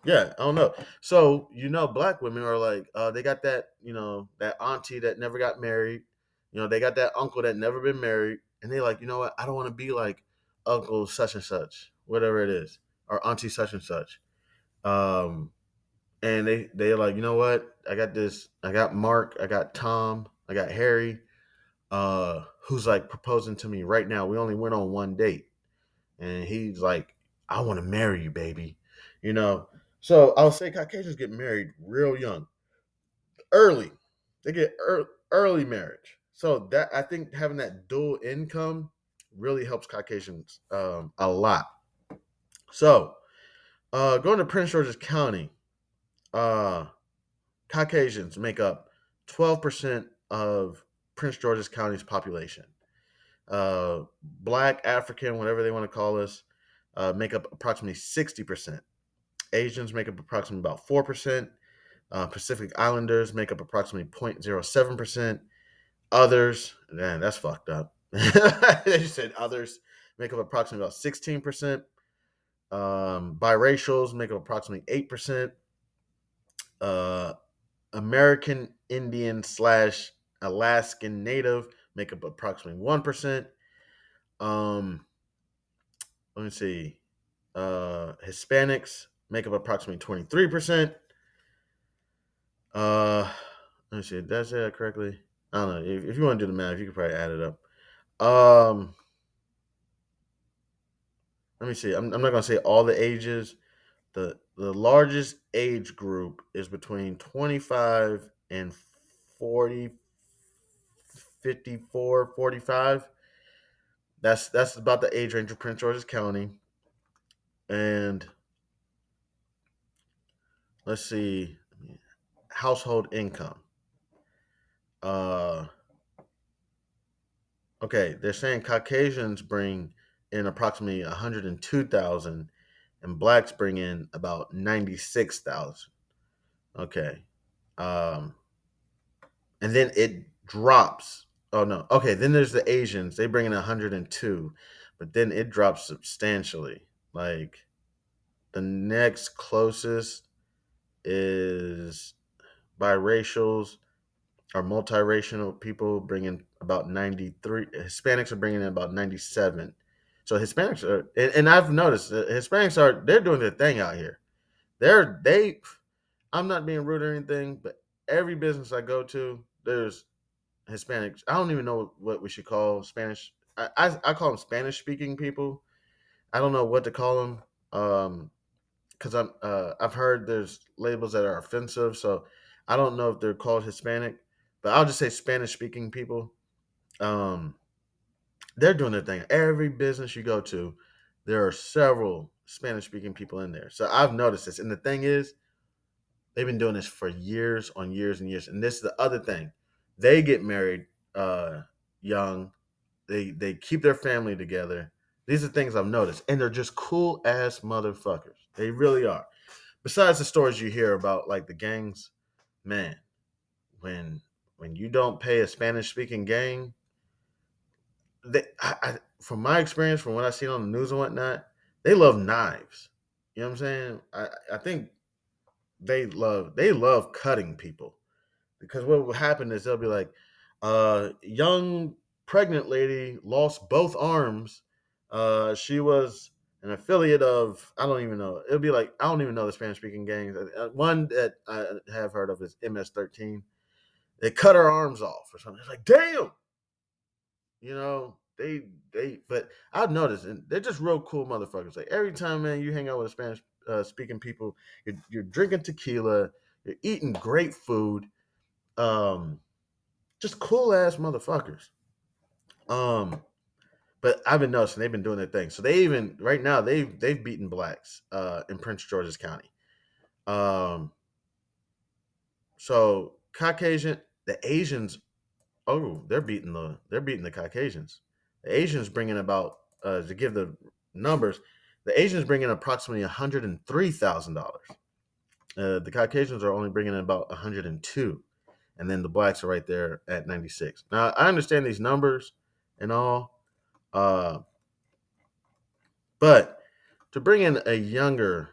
yeah, I don't know. So black women are like, they got that, that auntie that never got married. They got that uncle that never been married, and they like, you know what? I don't want to be like uncle such and such, whatever it is, or auntie such and such. Um, and they're like, you know what? I got this. I got Mark. I got Tom. I got Harry who's like proposing to me right now. We only went on one date, and he's like, "I want to marry you, baby." You know. So I'll say Caucasians get married real young, early. They get early marriage. So that I think having that dual income really helps Caucasians a lot. So going to Prince George's County, uh, Caucasians make up 12% of Prince George's County's population. Black, African, whatever they want to call us, make up approximately 60%. Asians make up approximately about 4%. Pacific Islanders make up approximately 0.07%. Others, man, that's fucked up. They just said others make up approximately about 16%. Biracials make up approximately 8%. Uh, American Indian slash Alaskan Native make up approximately 1%. Um, Let me see. Hispanics make up approximately 23%. Uh, Let me see. Did I say that correctly? I don't know. If you want to do the math, you can probably add it up. Let me see. I'm not going to say all the ages. The largest age group is between 25 and 40, 54, 45. That's about the age range of Prince George's County. And let's see, household income. Uh, okay, they're saying Caucasians bring in approximately 102,000, and blacks bring in about 96,000. Okay, um, and then it drops. Oh no, okay. Then there's the Asians. They bring in 102, but then it drops substantially. Like the next closest is biracials or multiracial people bringing about 93. Hispanics are bringing in about 97. So Hispanics are, and I've noticed that Hispanics they're doing their thing out here. They. I'm not being rude or anything, but every business I go to, there's Hispanics. I don't even know what we should call Spanish. I call them Spanish speaking people. I don't know what to call them. Because I've heard there's labels that are offensive, so I don't know if they're called Hispanic, but I'll just say Spanish speaking people. Um, they're doing their thing. Every business you go to, there are several Spanish speaking people in there. So I've noticed this, and the thing is, they've been doing this for years on years and years. And this is the other thing. They get married young. They keep their family together. These are things I've noticed. And they're just cool ass motherfuckers. They really are. Besides the stories you hear about like the gangs, man, when when you don't pay a Spanish speaking gang, from my experience, from what I see on the news and whatnot, they love knives. You know what I'm saying? I think they love cutting people. Because what will happen is they'll be like, young pregnant lady lost both arms. She was an affiliate of, I don't even know. It'll be like, I don't even know the Spanish speaking gangs. One that I have heard of is MS-13. They cut her arms off or something. It's like, damn, but I've noticed, and they're just real cool motherfuckers. Like every time, man, you hang out with Spanish speaking people, you're drinking tequila, you're eating great food. Um, just cool ass motherfuckers. Um, but I've been noticing they've been doing their thing. So they even right now they've beaten blacks in Prince George's County. Um, so Caucasian, the Asians, oh, they're beating the Caucasians. The Asians bringing about to give the numbers, the Asians bringing approximately $103,000. The Caucasians are only bringing in about 102, and then the blacks are right there at 96. Now I understand these numbers and all, uh, but to bring in a younger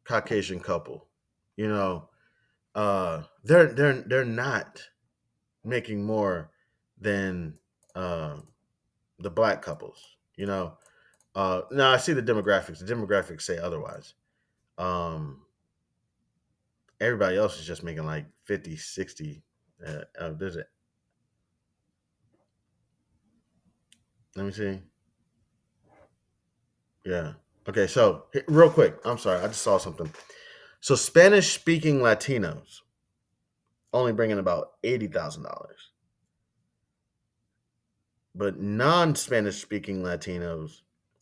Caucasian couple, you know, they're not making more than uh, the black couples. Now I see the demographics. The demographics say otherwise. Um, Everybody else is just making like 50, 60. There's a Let me see. Yeah. Okay. So real quick, I'm sorry, I just saw something. So Spanish speaking Latinos only bringing about $80,000, but non Spanish speaking Latinos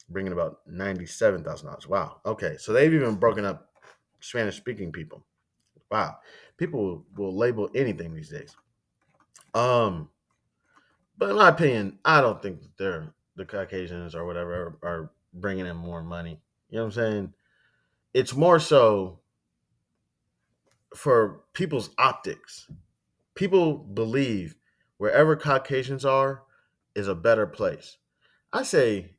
bringing about $97,000. Wow. Okay. So they've even broken up Spanish speaking people. Wow. People will label anything these days. Um, but in my opinion, I don't think that the Caucasians or whatever are bringing in more money. You know what I'm saying? It's more so for people's optics. People believe wherever Caucasians are is a better place. I say,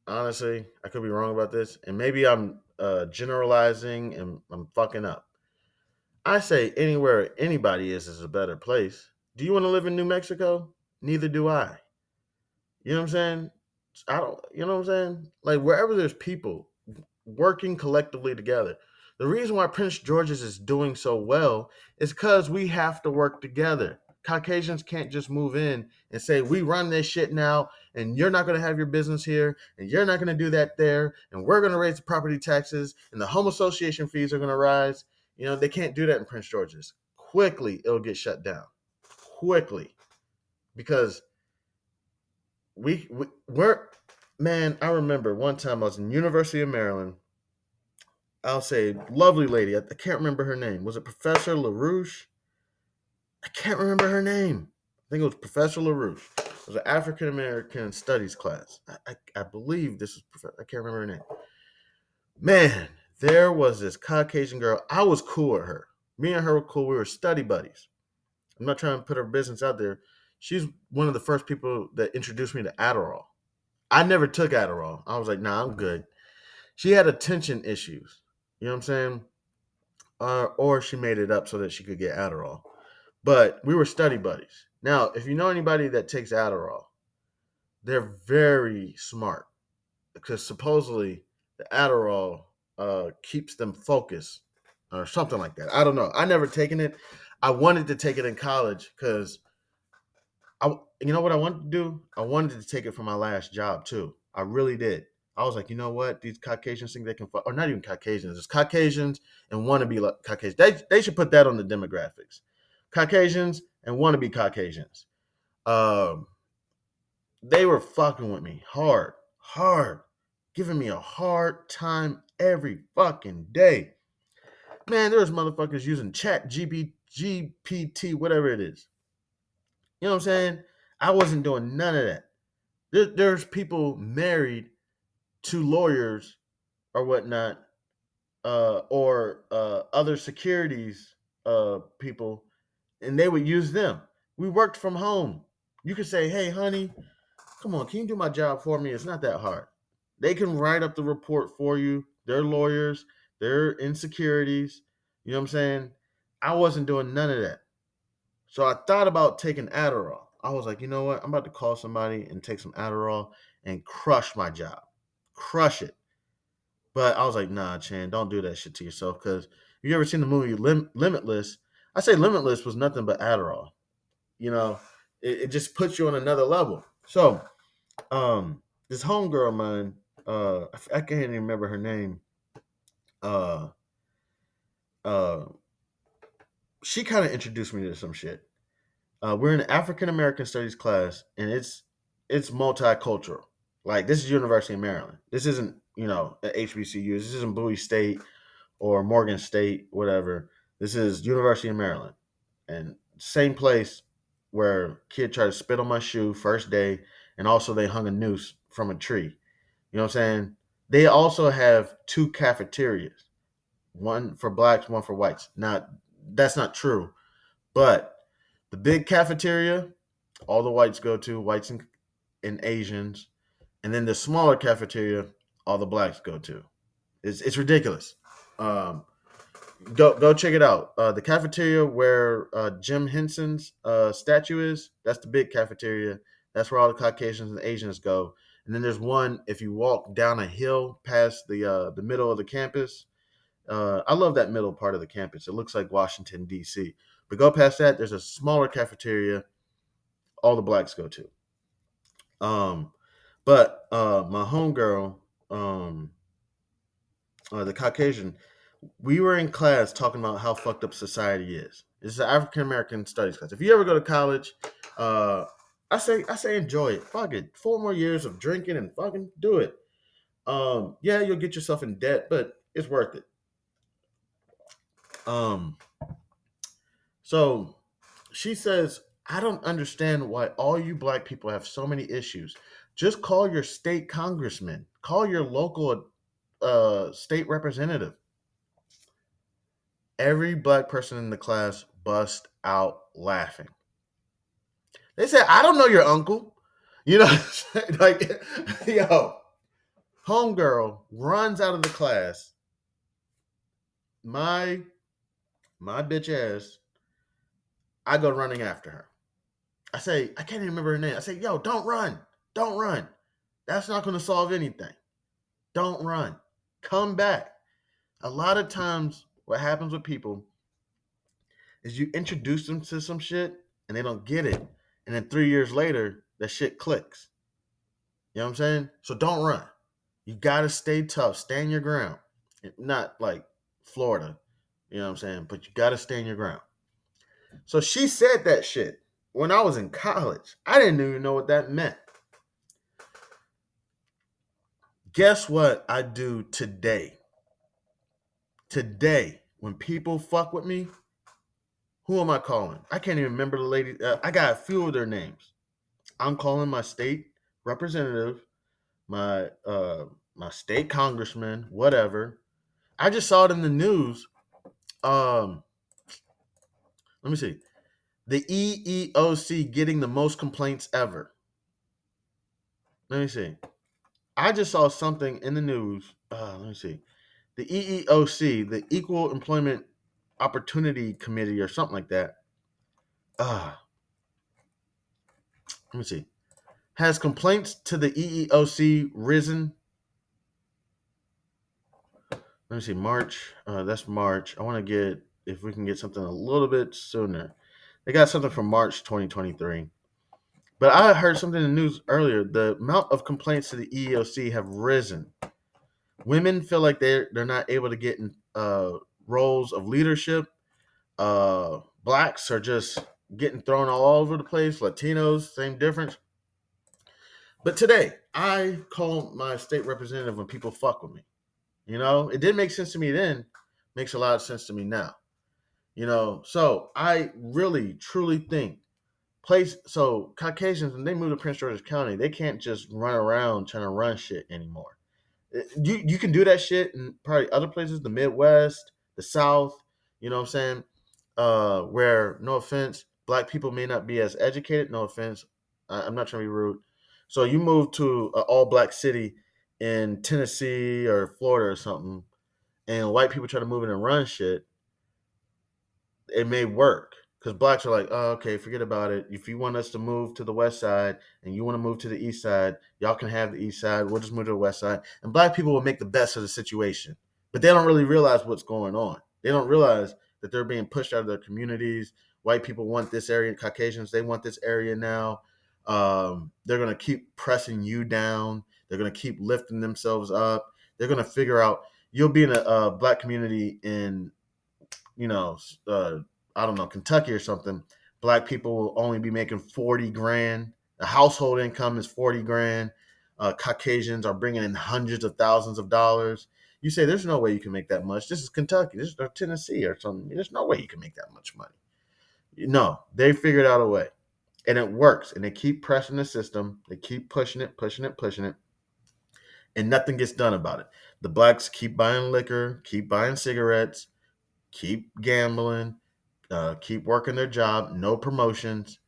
honestly, I could be wrong about this, and maybe I'm generalizing and I'm fucking up. I say anywhere anybody is a better place. Do you want to live in New Mexico? Neither do I. You know what I'm saying? I don't. You know what I'm saying? Like wherever there's people working collectively together. The reason why Prince George's is doing so well is because we have to work together. Caucasians can't just move in and say, we run this shit now, and you're not going to have your business here, and you're not going to do that there, and we're going to raise the property taxes, and the home association fees are going to rise. They can't do that in Prince George's. Quickly, it'll get shut down. Quickly. Because we're, man, I remember one time I was in University of Maryland. I'll say lovely lady. I can't remember her name. Was it Professor LaRouche? I can't remember her name. I think it was Professor LaRouche. It was an African American studies class. I believe this is Professor. I can't remember her name. Man, there was this Caucasian girl. I was cool with her. Me and her were cool. We were study buddies. I'm not trying to put her business out there. She's one of the first people that introduced me to Adderall. I never took Adderall. I was like, nah, I'm good. She had attention issues. You know what I'm saying? Or she made it up so that she could get Adderall. But we were study buddies. Now, if you know anybody that takes Adderall, they're very smart because supposedly the Adderall keeps them focused or something like that. I don't know. I never taken it. I wanted to take it in college because you know what I wanted to do? I wanted to take it for my last job too. I really did. I was like, you know what? These Caucasians think they can, or not even Caucasians. It's Caucasians and want to be like Caucasians. They should put that on the demographics. Caucasians and want to be Caucasians. Um, they were fucking with me hard, giving me a hard time every fucking day. Man, there's motherfuckers using Chat GPT, whatever it is. You know what I'm saying? I wasn't doing none of that. There's people married to lawyers or whatnot, or other securities people, and they would use them. We worked from home. You could say, "Hey, honey, come on, can you do my job for me?" It's not that hard. They can write up the report for you. They're lawyers. They're in securities. You know what I'm saying? I wasn't doing none of that. So I thought about taking Adderall. I was like, you know what? I'm about to call somebody and take some Adderall and crush my job. Crush it. But I was like, nah, Chan, don't do that shit to yourself. Because you ever seen the movie Limitless? I say Limitless was nothing but Adderall. You know, it just puts you on another level. So, this homegirl of mine, I can't even remember her name. Uh, uh, she kind of introduced me to some shit. We're in an African American studies class, and it's multicultural. Like, this is University of Maryland. This isn't, at HBCU. This isn't Bowie State or Morgan State, whatever. This is University of Maryland, and same place where kid tried to spit on my shoe first day, and also they hung a noose from a tree. You know what I'm saying? They also have two cafeterias, one for blacks, one for whites. Now, that's not true, but the big cafeteria, all the whites go to, whites and Asians, and then the smaller cafeteria, all the blacks go to. It's ridiculous. Um, go check it out. The cafeteria where Jim Henson's statue is, that's the big cafeteria. That's where all the Caucasians and Asians go. And then there's one if you walk down a hill past the middle of the campus. I love that middle part of the campus. It looks like Washington D.C. But go past that, there's a smaller cafeteria. All the blacks go to. Um, but my homegirl, um, the Caucasian, we were in class talking about how fucked up society is. This is an African American studies class. If you ever go to college, uh, I say enjoy it. Fuck it. 4 more years of drinking and fucking do it. Yeah, you'll get yourself in debt, but it's worth it. Um, so she says, I don't understand why all you black people have so many issues. Just call your state congressman, call your local state representative. Every black person in the class bust out laughing. They said, I don't know your uncle. You know, like, yo, homegirl runs out of the class. My bitch ass, I go running after her. I say, I can't even remember her name. I say, yo, don't run. Don't run. That's not going to solve anything. Don't run. Come back. A lot of times, what happens with people is you introduce them to some shit and they don't get it. And then 3 years later, that shit clicks. You know what I'm saying? So don't run. You got to stay tough. Stand your ground. Not like Florida. You know what I'm saying? But you got to stand your ground. So she said that shit when I was in college. I didn't even know what that meant. Guess what I do today? Today, when people fuck with me, who am I calling? I can't even remember the lady. I got a few of their names. I'm calling my state representative, my state congressman, whatever. I just saw it in the news. Um, Let me see. The EEOC getting the most complaints ever. Let me see. I just saw something in the news. Let me see. The EEOC, the Equal Employment Opportunity Committee, or something like that. Let me see. Has complaints to the EEOC risen? Let me see, March. That's March. I want to get if we can get something a little bit sooner. They got something from March 2023. But I heard something in the news earlier. The amount of complaints to the EEOC have risen. Women feel like they're not able to get in roles of leadership. Blacks are just getting thrown all over the place. Latinos, same difference. But today, I call my state representative when people fuck with me. It didn't make sense to me then. Makes a lot of sense to me now. So I really truly think Caucasians when they move to Prince George's County, they can't just run around trying to run shit anymore. You can do that shit in probably other places, the Midwest, the South, you know what I'm saying? Where, no offense, black people may not be as educated, no offense. I'm not trying to be rude. So you move to an all black city in Tennessee or Florida or something, and white people try to move in and run shit, it may work because blacks are like, oh, okay, forget about it. If you want us to move to the west side and you want to move to the east side, y'all can have the east side. We'll just move to the west side. And black people will make the best of the situation. But they don't really realize what's going on. They don't realize that they're being pushed out of their communities. White people want this area, Caucasians, they want this area now. They're going to keep pressing you down. They're going to keep lifting themselves up. They're going to figure out you'll be in a black community in you know, uh, I don't know, Kentucky or something, black people will only be making 40 grand. The household income is 40 grand. Caucasians are bringing in hundreds of thousands of dollars. You say there's no way you can make that much. This is Kentucky, this is Tennessee or something. There's no way you can make that much money. No, they figured out a way, and it works. And they keep pressing the system. They keep pushing it, pushing it, pushing it, and nothing gets done about it. The blacks keep buying liquor, keep buying cigarettes, keep gambling, keep working their job, no promotions.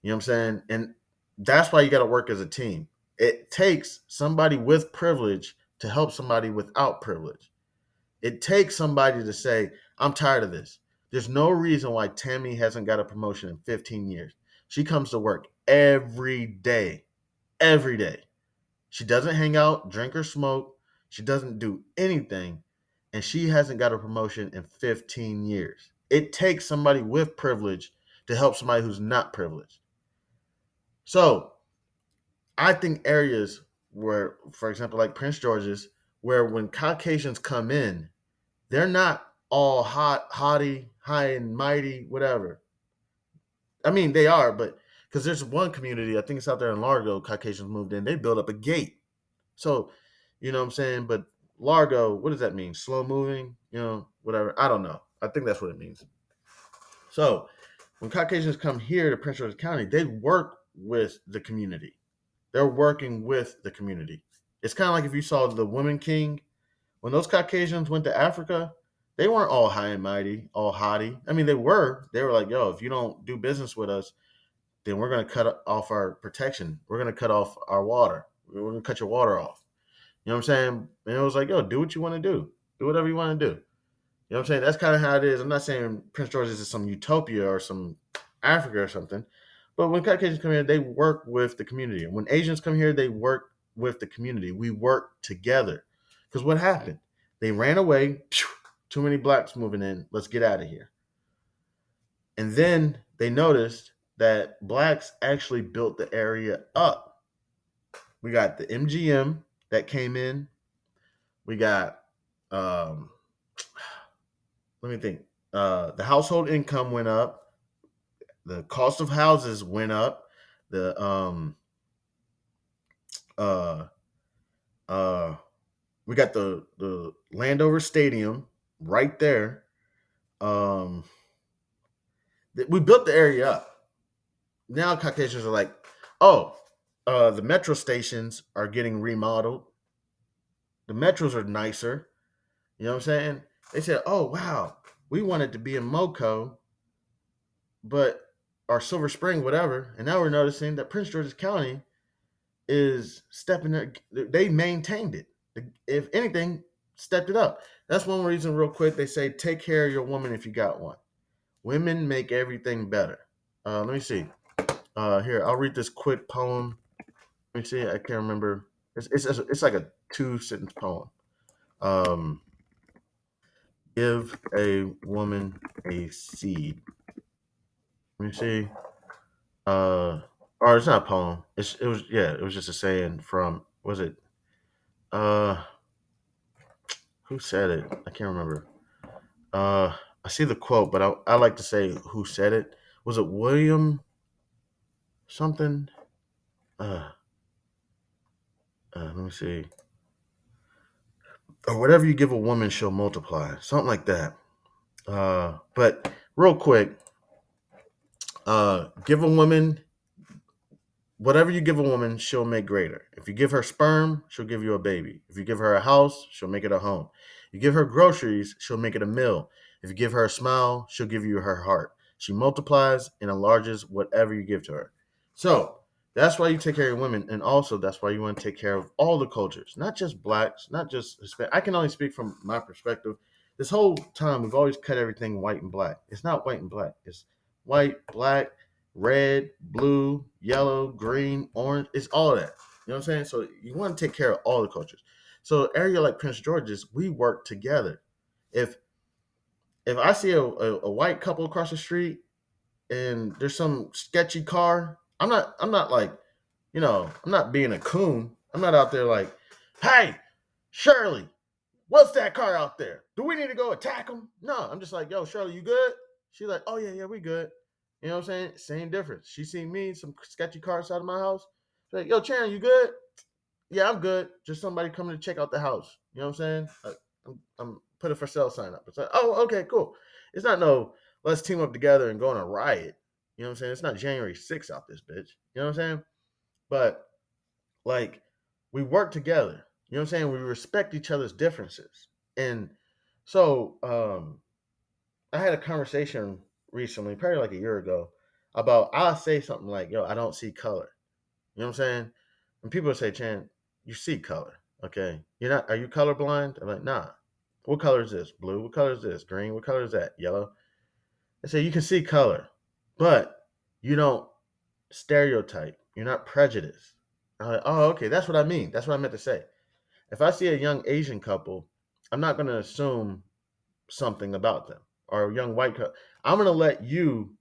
You know what I'm saying? And that's why you got to work as a team. It takes somebody with privilege to help somebody without privilege. It takes somebody to say, I'm tired of this. There's no reason why Tammy hasn't got a promotion in 15 years. She comes to work every day, every day. She doesn't hang out, drink, or smoke. She doesn't do anything. And she hasn't got a promotion in 15 years. It takes somebody with privilege to help somebody who's not privileged. So I think areas where, for example, like Prince George's, where when Caucasians come in, they're not all haughty, high and mighty, whatever. I mean, they are, but because there's one community, I think it's out there in Largo, Caucasians moved in, they built up a gate. So, you know what I'm saying? But Largo, what does that mean? Slow moving, whatever. I don't know. I think that's what it means. So, when Caucasians come here to Prince George's County, they work with the community. They're working with the community. It's kind of like if you saw the Women King. When those Caucasians went to Africa, they weren't all high and mighty, all haughty. I mean, they were. They were like, yo, if you don't do business with us, then we're going to cut off our protection. We're going to cut off our water. We're going to cut your water off. You know what I'm saying? And it was like, yo, do what you want to do. Do whatever you want to do. You know what I'm saying? That's kind of how it is. I'm not saying Prince George is some utopia or some Africa or something. But when Caucasians come here, they work with the community. When Asians come here, they work with the community. We work together. Because what happened? They ran away. Too many blacks moving in. Let's get out of here. And then they noticed that blacks actually built the area up. We got the MGM that came in. We got, let me think. The household income went up. The cost of houses went up. The uh uh we got the Landover Stadium right there. Um, we built the area up. Now Caucasians are like, oh, the metro stations are getting remodeled. The metros are nicer. You know what I'm saying? They said, oh wow, we wanted to be in Moco, but or Silver Spring, whatever. And now we're noticing that Prince George's County is stepping there. They maintained it. If anything, stepped it up. That's one reason, real quick. They say take care of your woman if you got one. Women make everything better. Let me see. Here, I'll read this quick poem. Let me see. I can't remember. It's like a 2 sentence poem. Um, Give a woman a seed. Let me see. Or it's not a poem. It was just a saying from was it uh who said it? I can't remember. Uh I see the quote, but I like to say who said it. Was it William something? Uh, let me see. Or whatever you give a woman, she'll multiply. Something like that. But real quick, give a woman whatever you give a woman, she'll make greater. If you give her sperm, she'll give you a baby. If you give her a house, she'll make it a home. You give her groceries, she'll make it a meal. If you give her a smile, she'll give you her heart. She multiplies and enlarges whatever you give to her. So that's why you take care of women, and also that's why you want to take care of all the cultures, not just blacks, not just Hispanic. I can only speak from my perspective. This whole time, we've always cut everything white and black. It's not white and black. It's white, black, red, blue, yellow, green, orange. It's all of that. You know what I'm saying? So you want to take care of all the cultures. So area like Prince George's, we work together. If if I see a white couple across the street and there's some sketchy car, I'm not like, I'm not being a coon. I'm not out there like, hey, Shirley, what's that car out there? Do we need to go attack them? No, I'm just like, yo, Shirley, you good? She's like, oh yeah, we good. You know what I'm saying? Same difference. She seen me, some sketchy car outside of my house. She's like, yo, Sharon, you good? Yeah, I'm good. Just somebody coming to check out the house. You know what I'm saying? I'm put a for sale sign up. It's like, oh, okay, cool. It's not no, let's team up together and go on a riot. You know what I'm saying? It's not January 6th out this bitch. You know what I'm saying? But like, we work together. You know what I'm saying? We respect each other's differences. And so I had a conversation recently, probably like a year ago, about I'll say something like, yo, I don't see color. You know what I'm saying? And people say, Chan, you see color. Okay. You're not, are you colorblind? I'm like, nah. What color is this? Blue. What color is this? Green. What color is that? Yellow. I say, you can see color, but you don't stereotype. You're not prejudiced. I'm like, oh, okay. That's what I mean. That's what I meant to say. If I see a young Asian couple, I'm not going to assume something about them, or a young white couple. I'm going to let you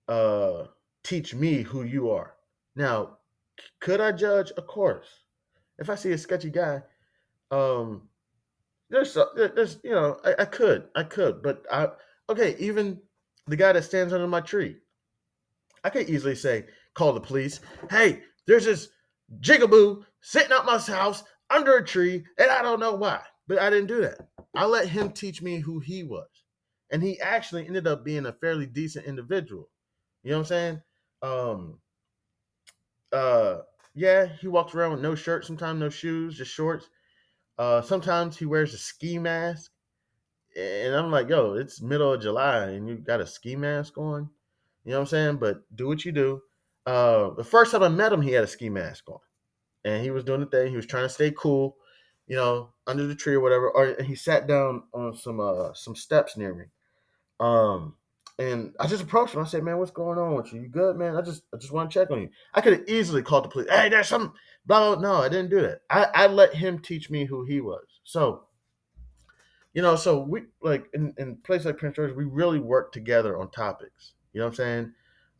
uh, teach me who you are. Now, could I judge? Of course. If I see a sketchy guy, um, there's I could, but okay. Even the guy that stands under my tree, I could easily say, call the police. Hey, there's this jigaboo sitting at my house under a tree, and I don't know why. But I didn't do that. I let him teach me who he was, and he actually ended up being a fairly decent individual. You know what I'm saying? Um, uh, yeah, he walks around with no shirt, sometimes no shoes, just shorts. Sometimes he wears a ski mask, and I'm like, yo, it's middle of July, and you got a ski mask on. You know what I'm saying? But do what you do. The first time I met him, he had a ski mask on, and he was doing the thing. He was trying to stay cool, under the tree or whatever. Or he sat down on some steps near me. Um, and I just approached him. I said, "Man, what's going on with you? You good, man? I just want to check on you." I could have easily called the police. Hey, there's some blah, blah. No, I didn't do that. I let him teach me who he was. So so we like in places like Prince George, we really work together on topics. You know what I'm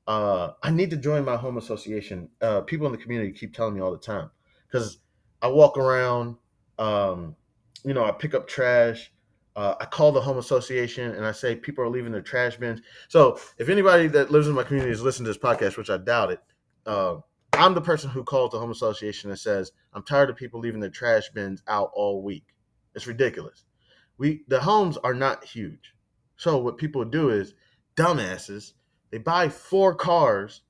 saying? I need to join my home association. People in the community keep telling me all the time because I walk around, um, I pick up trash. I call the home association and I say people are leaving their trash bins. So if anybody that lives in my community is listening to this podcast, which I doubt it, uh, I'm the person who calls the home association and says, I'm tired of people leaving their trash bins out all week. It's ridiculous. The homes are not huge. So what people do is dumbasses, they buy 4 cars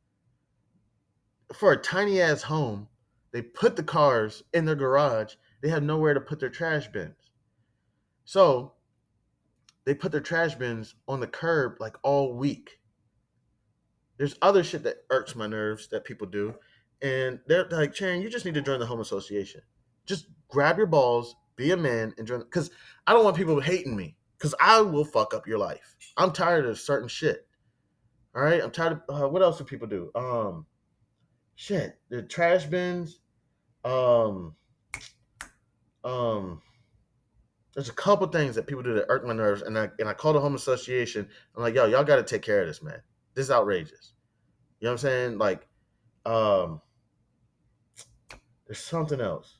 for a tiny ass home. They put the cars in their garage. They have nowhere to put their trash bins. So they put their trash bins on the curb like all week. There's other shit that irks my nerves that people do. And they're like, Sharon, you just need to join the home association. Just grab your balls, be a man, and join. Because I don't want people hating me. Because I will fuck up your life. I'm tired of certain shit. All right? I'm tired of, what else do people do? Shit. The trash bins. Um, um, There's a couple things that people do that irk my nerves, and I call the home association. I'm like, yo, y'all got to take care of this, man. This is outrageous. You know what I'm saying? Like, um, there's something else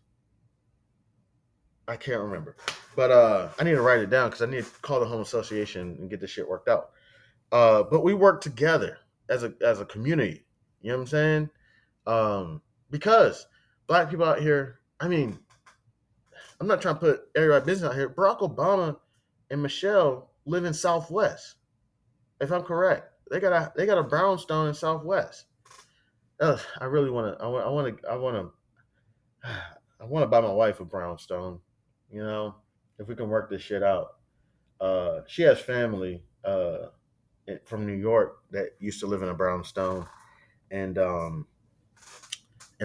I can't remember, but I need to write it down because I need to call the home association and get this shit worked out. But we work together as a community. You know what I'm saying? Because black people out here, I mean, I'm not trying to put everybody business out here. Barack Obama and Michelle live in Southwest, if I'm correct. They got a brownstone in Southwest. Ugh, I really want to. I want to buy my wife a brownstone. You know, if we can work this shit out. She has family from New York that used to live in a brownstone, and I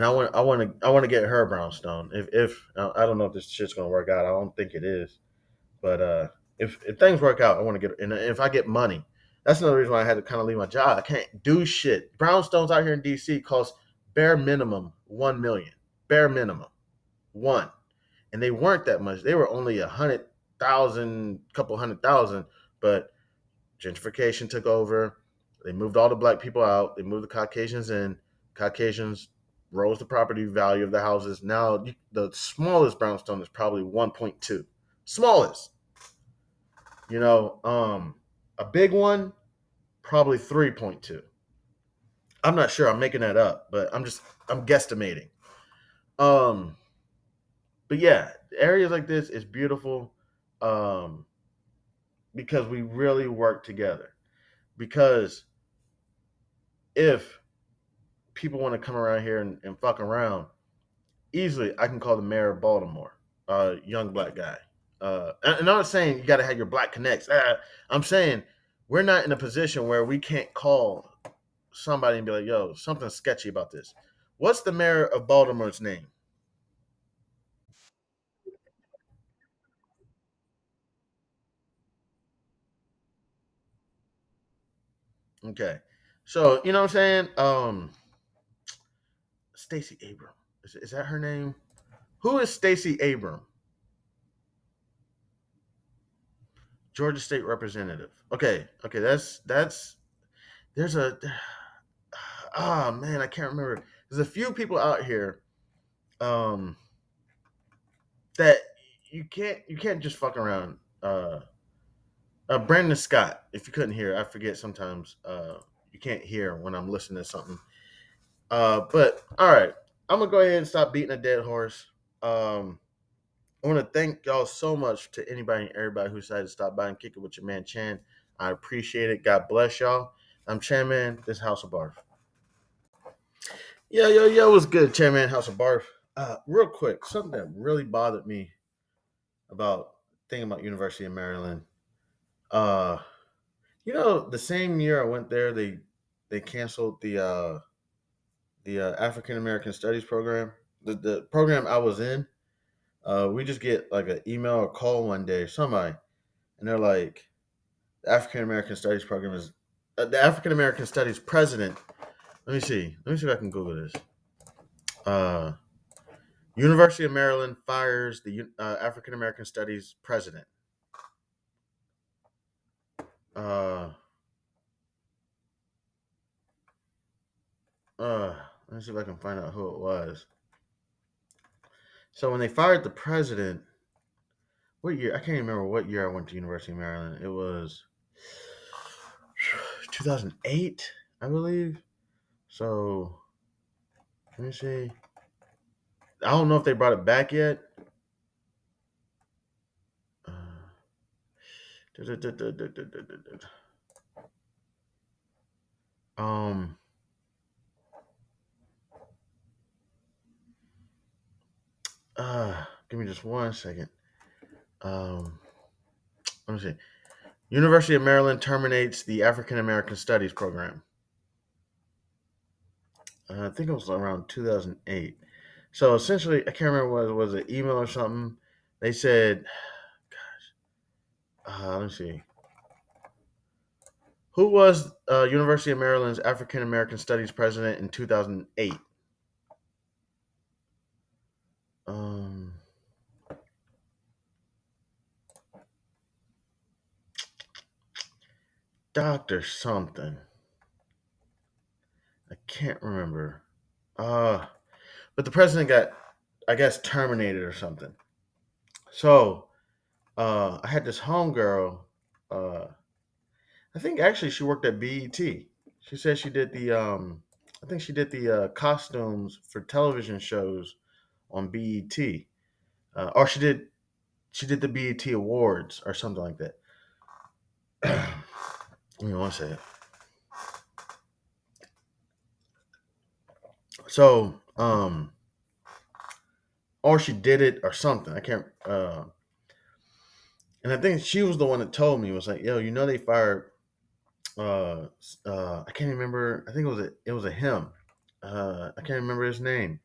want to get her a brownstone. If I don't know if this shit's gonna work out. I don't think it is, but if things work out, I want to get. And if I get money, that's another reason why I had to kind of leave my job. I can't do shit. Brownstones out here in DC cost bare minimum 1 million. Bare minimum one, and they weren't that much. They were only 100,000, couple 100,000, but gentrification took over. They moved all the black people out. They moved the Caucasians in. Caucasians rose the property value of the houses. Now the smallest brownstone is probably 1.2. Smallest. A big one probably 3.2. I'm not sure. I'm making that up, but I'm guesstimating. Um, but yeah, areas like this is beautiful, um, because we really work together. Because if people want to come around here and fuck around, easily I can call the mayor of Baltimore, young black guy. And I'm not saying you got to have your black connects. I'm saying we're not in a position where we can't call somebody and be like, "Yo, something's sketchy about this." What's the mayor of Baltimore's name? Okay, so you know what I'm saying. Stacey Abram, is that her name? Who is Stacey Abram? Georgia State Representative. Okay, that's there's a man, I can't remember. There's a few people out here um that you can't just fuck around. Brandon Scott, if you couldn't hear, I forget sometimes you can't hear when I'm listening to something. But all right, I'm gonna go ahead and stop beating a dead horse. Um, I want to thank y'all so much to anybody and everybody who decided to stop by and kick it with your man Chan. I appreciate it. God bless y'all. I'm Chan Man. This House of Barf. Yo, what's good, Chan Man? House of Barf. Real quick, something that really bothered me about thinking about University of Maryland. Uh, the same year I went there, they canceled the African American Studies program. The program I was in, we just get like an email or call one day, somebody, and they're like, the African American Studies program is the African American Studies president. Let me see if I can Google this. Uh, University of Maryland fires the African American Studies president. Uh, uh, let me see if I can find out who it was. So when they fired the president, what year? I can't even remember what year I went to University of Maryland. It was 2008, I believe. So let me see. I don't know if they brought it back yet. Uh, um, give me just 1 second. Um, let me see. University of Maryland terminates the African American Studies program. I think it was around 2008. So essentially, I can't remember what it was, an email or something. They said, let me see. Who was University of Maryland's African American Studies president in 2008? Um, Doctor something. I can't remember. Uh, but the president got, I guess, terminated or something. So I had this homegirl. Uh, I think actually she worked at BET. She said she did the I think she did the costumes for television shows on BET, or she did the BET Awards or something like that. Give me one second. So or she did it or something. I can't. And I think she was the one that told me, was like, yo, they fired. I can't remember. I think it was a him. I can't remember his name.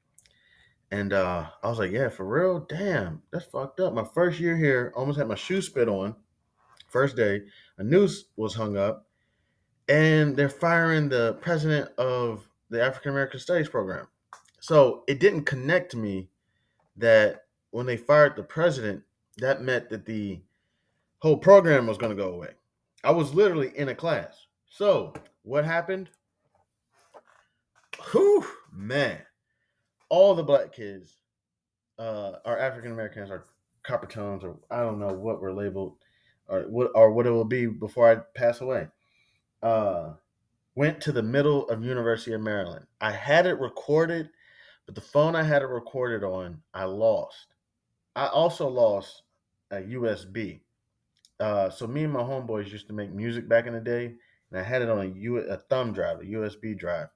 And I was like, yeah, for real? Damn, that's fucked up. My first year here, almost had my shoe spit on. First day, a noose was hung up, and they're firing the president of the African American Studies program. So it didn't connect to me that when they fired the president, that meant that the whole program was going to go away. I was literally in a class. So what happened? Whew, man. All the black kids are African Americans, or copper tones, or I don't know what we're labeled, or what it will be before I pass away. Uh, Went to the middle of University of Maryland. I had it recorded, but the phone I had it recorded on, I lost. I also lost a USB. So me and my homeboys used to make music back in the day, and I had it on a thumb drive, a USB drive.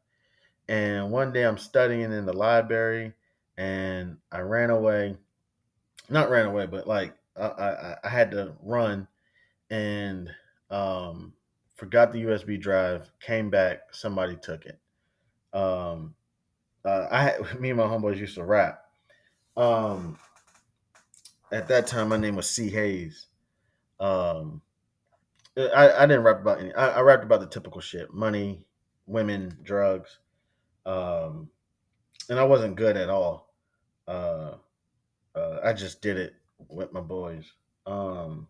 And one day I'm studying in the library, and I ran away. Not ran away, but like I had to run, and um, forgot the USB drive. Came back, somebody took it. Um, me and my homeboys used to rap. Um, at that time, my name was C Hayes. Um, I didn't rap about any. I rapped about the typical shit: money, women, drugs. Um, and I wasn't good at all. Uh, I just did it with my boys. Um,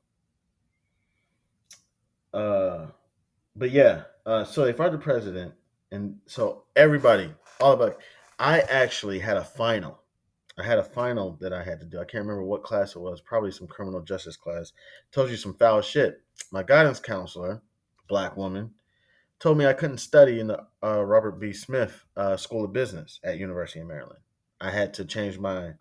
uh, but yeah, so they fired the president, and so everybody, all about. I actually had a final. I had a final that I had to do. I can't remember what class it was. Probably some criminal justice class. Told you some foul shit. My guidance counselor, black woman, told me I couldn't study in the Robert B. Smith School of Business at University of Maryland. I had to change my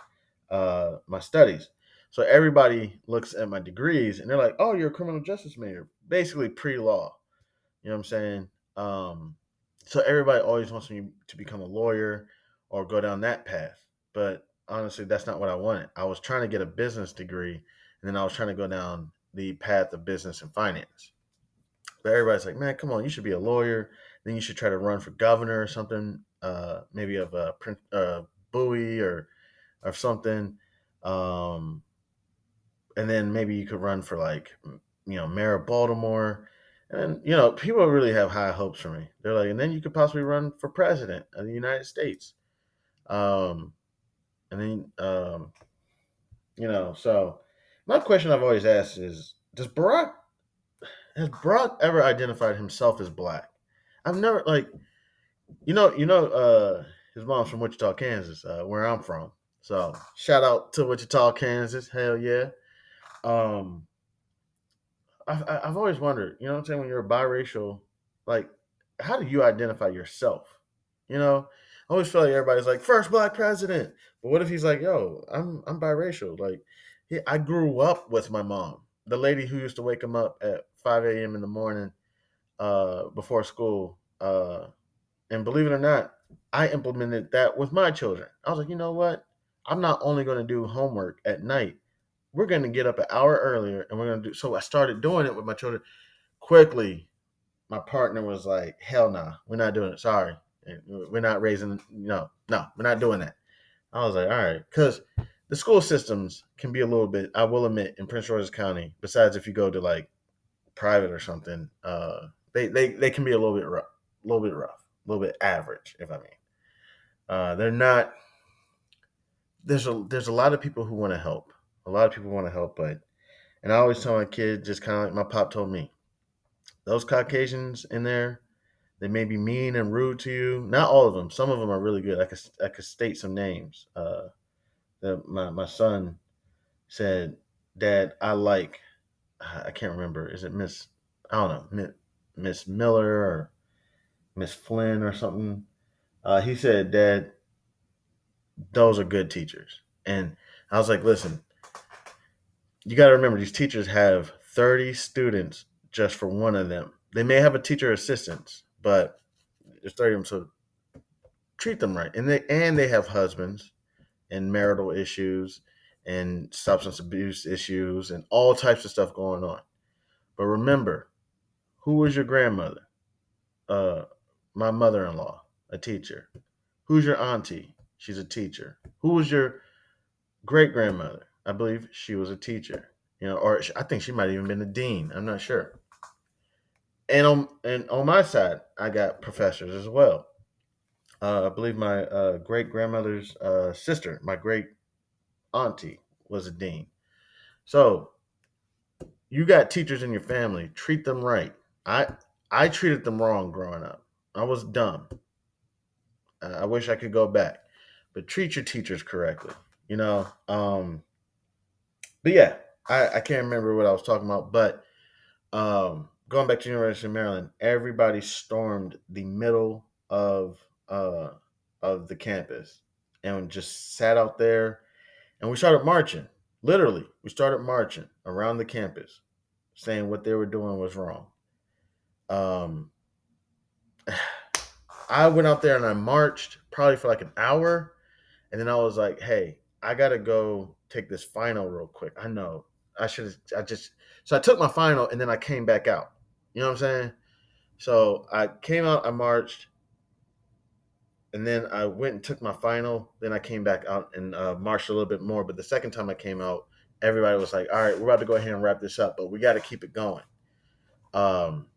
studies. So everybody looks at my degrees and they're like, "Oh, you're a criminal justice major, basically pre-law." You know what I'm saying? Um, so everybody always wants me to become a lawyer or go down that path. But honestly, that's not what I wanted. I was trying to get a business degree, and then I was trying to go down the path of business and finance. But everybody's like, man, come on, you should be a lawyer. Then you should try to run for governor or something, maybe of a Bowie or something. Um, and then maybe you could run for like, mayor of Baltimore. And people really have high hopes for me. They're like, and then you could possibly run for president of the United States. Um, and then, so my question I've always asked is, has Barack ever identified himself as black? I've never like his mom's from Wichita, Kansas, where I'm from. So shout out to Wichita, Kansas. Hell yeah. Um, I've always wondered, what I'm saying, when you're biracial, like, how do you identify yourself? I always feel like everybody's like first black president, but what if he's like, yo, I'm biracial. Like, I grew up with my mom, the lady who used to wake him up at 5 a.m. in the morning before school. And believe it or not, I implemented that with my children. I was like, you know what? I'm not only going to do homework at night. We're going to get up an hour earlier, and we're going to do. So I started doing it with my children. Quickly, my partner was like, "Hell no, we're not doing it. Sorry, we're not raising. No, we're not doing that." I was like, "All right," because the school systems can be a little bit. I will admit, in Prince George's County, besides if you go to like private or something, they can be a little bit rough, a little bit average, if I mean. They're not. There's a lot of people who want to help. A lot of people want to help, but and I always tell my kids, just kind of like my pop told me, Those Caucasians in there, they may be mean and rude to you. Not all of them. Some of them are really good. I could state some names. My son said, "Dad, I like." I can't remember. Is it Miss? I don't know. Miss Miller or Miss Flynn or something. He said, "Dad, those are good teachers." And I was like, "Listen, you got to remember these teachers have 30 students just for one of them. They may have a teacher assistant, but there's 30 of them, so treat them right. And they have husbands and marital issues and substance abuse issues and all types of stuff going on. But remember, who was your grandmother? Uh, my mother-in-law, a teacher. Who's your auntie? She's a teacher. Who was your great grandmother? I believe she was a teacher. Or I think she might have even been a dean. I'm not sure. And on my side, I got professors as well. I believe my great grandmother's sister, my great auntie, was a dean. So you got teachers in your family. Treat them right. I I treated them wrong growing up. I was dumb. I wish I could go back, but treat your teachers correctly. You know. But yeah, I can't remember what I was talking about. But going back to University of Maryland, everybody stormed the middle uh, of the campus and just sat out there, and we started marching. Literally, we started marching around the campus, saying what they were doing was wrong. Um, I went out there and I marched probably for like an hour, and then I was like, "Hey, I gotta go take this final real quick." I know I should have. So I took my final, and then I came back out. You know what I'm saying? So I came out, I marched, and then I went and took my final. Then I came back out and marched a little bit more. But the second time I came out, everybody was like, "All right, we're about to go ahead and wrap this up, but we got to keep it going." Um,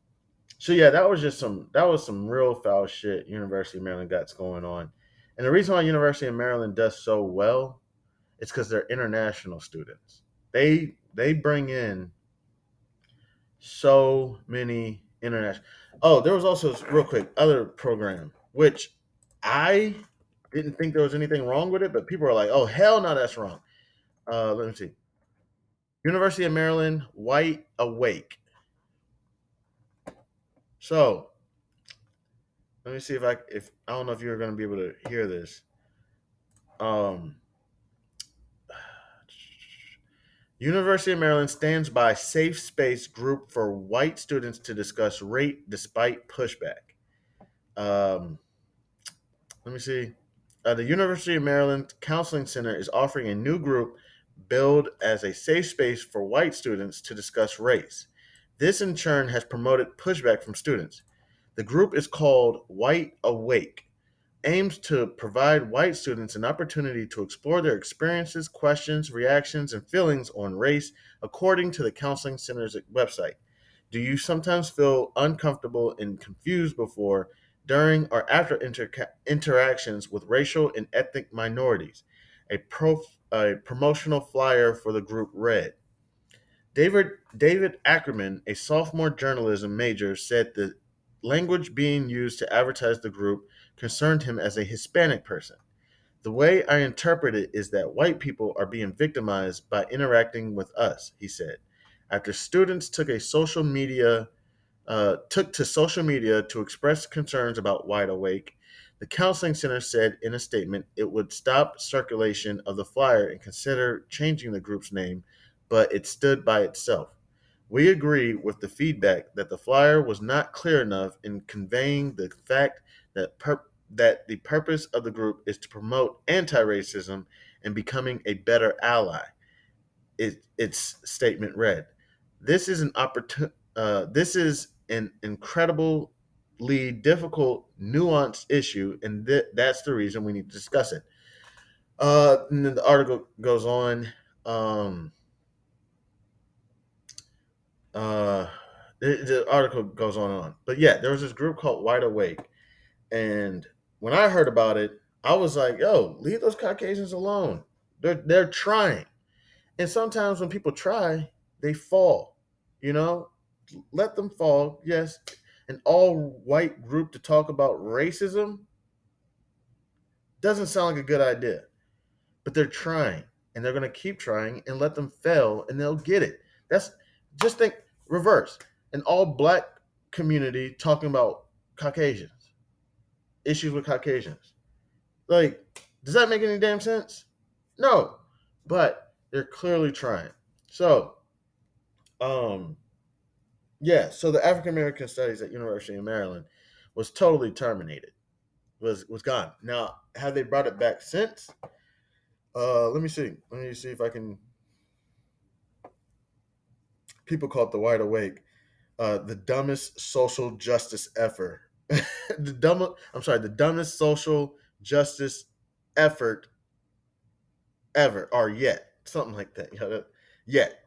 so yeah, that was some real foul shit University of Maryland got going on, and the reason why University of Maryland does so well is because they're international students. They bring in so many international. Oh, there was also real quick other program which I didn't think there was anything wrong with it, but people are like, "Oh hell no, that's wrong." Let me see. University of Maryland White Awake. So let me see if I don't know if you're going to be able to hear this. Um, University of Maryland stands by safe space group for white students to discuss rate despite pushback. Um, Let me see. The University of Maryland Counseling Center is offering a new group billed as a safe space for white students to discuss race. This, in turn, has promoted pushback from students. The group is called White Awake, aims to provide white students an opportunity to explore their experiences, questions, reactions, and feelings on race, according to the Counseling Center's website. Do you sometimes feel uncomfortable and confused before, during, or after interactions with racial and ethnic minorities? A promotional flyer for the group read. David Ackerman, a sophomore journalism major, said the language being used to advertise the group concerned him as a Hispanic person. The way I interpret it is that white people are being victimized by interacting with us, he said. After students took to social media to express concerns about Wide Awake, the counseling center said in a statement it would stop circulation of the flyer and consider changing the group's name, but it stood by itself. We agree with the feedback that the flyer was not clear enough in conveying the fact that the purpose of the group is to promote anti-racism and becoming a better ally. Its statement read, "This is an opportunity. This is an incredibly difficult, nuanced issue, and that's the reason we need to discuss it." And then the article goes on. Um, uh, the article goes on and on. But yeah, there was this group called Wide Awake, and when I heard about it, I was like, "Yo, leave those Caucasians alone. They're trying." And sometimes when people try, they fall. You know, let them fall. Yes, an all white group to talk about racism doesn't sound like a good idea, but they're trying and they're going to keep trying and let them fail and they'll get it. That's just think reverse an all black community talking about Caucasians, issues with Caucasians. Like, does that make any damn sense? No, but they're clearly trying. So, um, yeah. So the African American Studies at University of Maryland was totally terminated. Was gone. Now, have they brought it back since? Let me see. Let me see if I can. People call it the wide awake. The dumbest social justice ever. The dumbest social justice effort ever, or yet, something like that. Yet,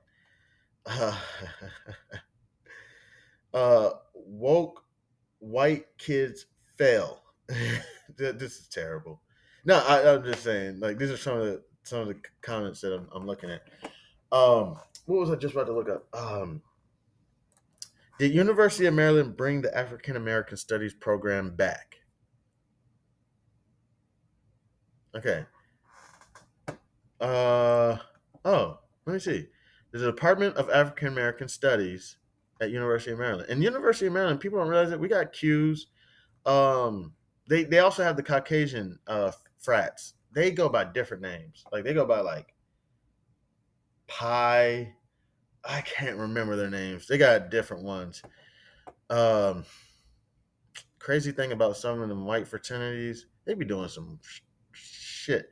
uh, woke white kids fail. This is terrible. No, I'm just saying. Like these are some of the comments that I'm looking at. What was I just about to look up? Did University of Maryland bring the African American Studies program back? Okay. Uh oh, let me see. There's a Department of African American Studies at University of Maryland. And University of Maryland, people don't realize that we got Qs. They also have the Caucasian frats. They go by different names. Like they go by like Pi. I can't remember their names. They got different ones. Um, Crazy thing about some of them white fraternities, they be doing some shit.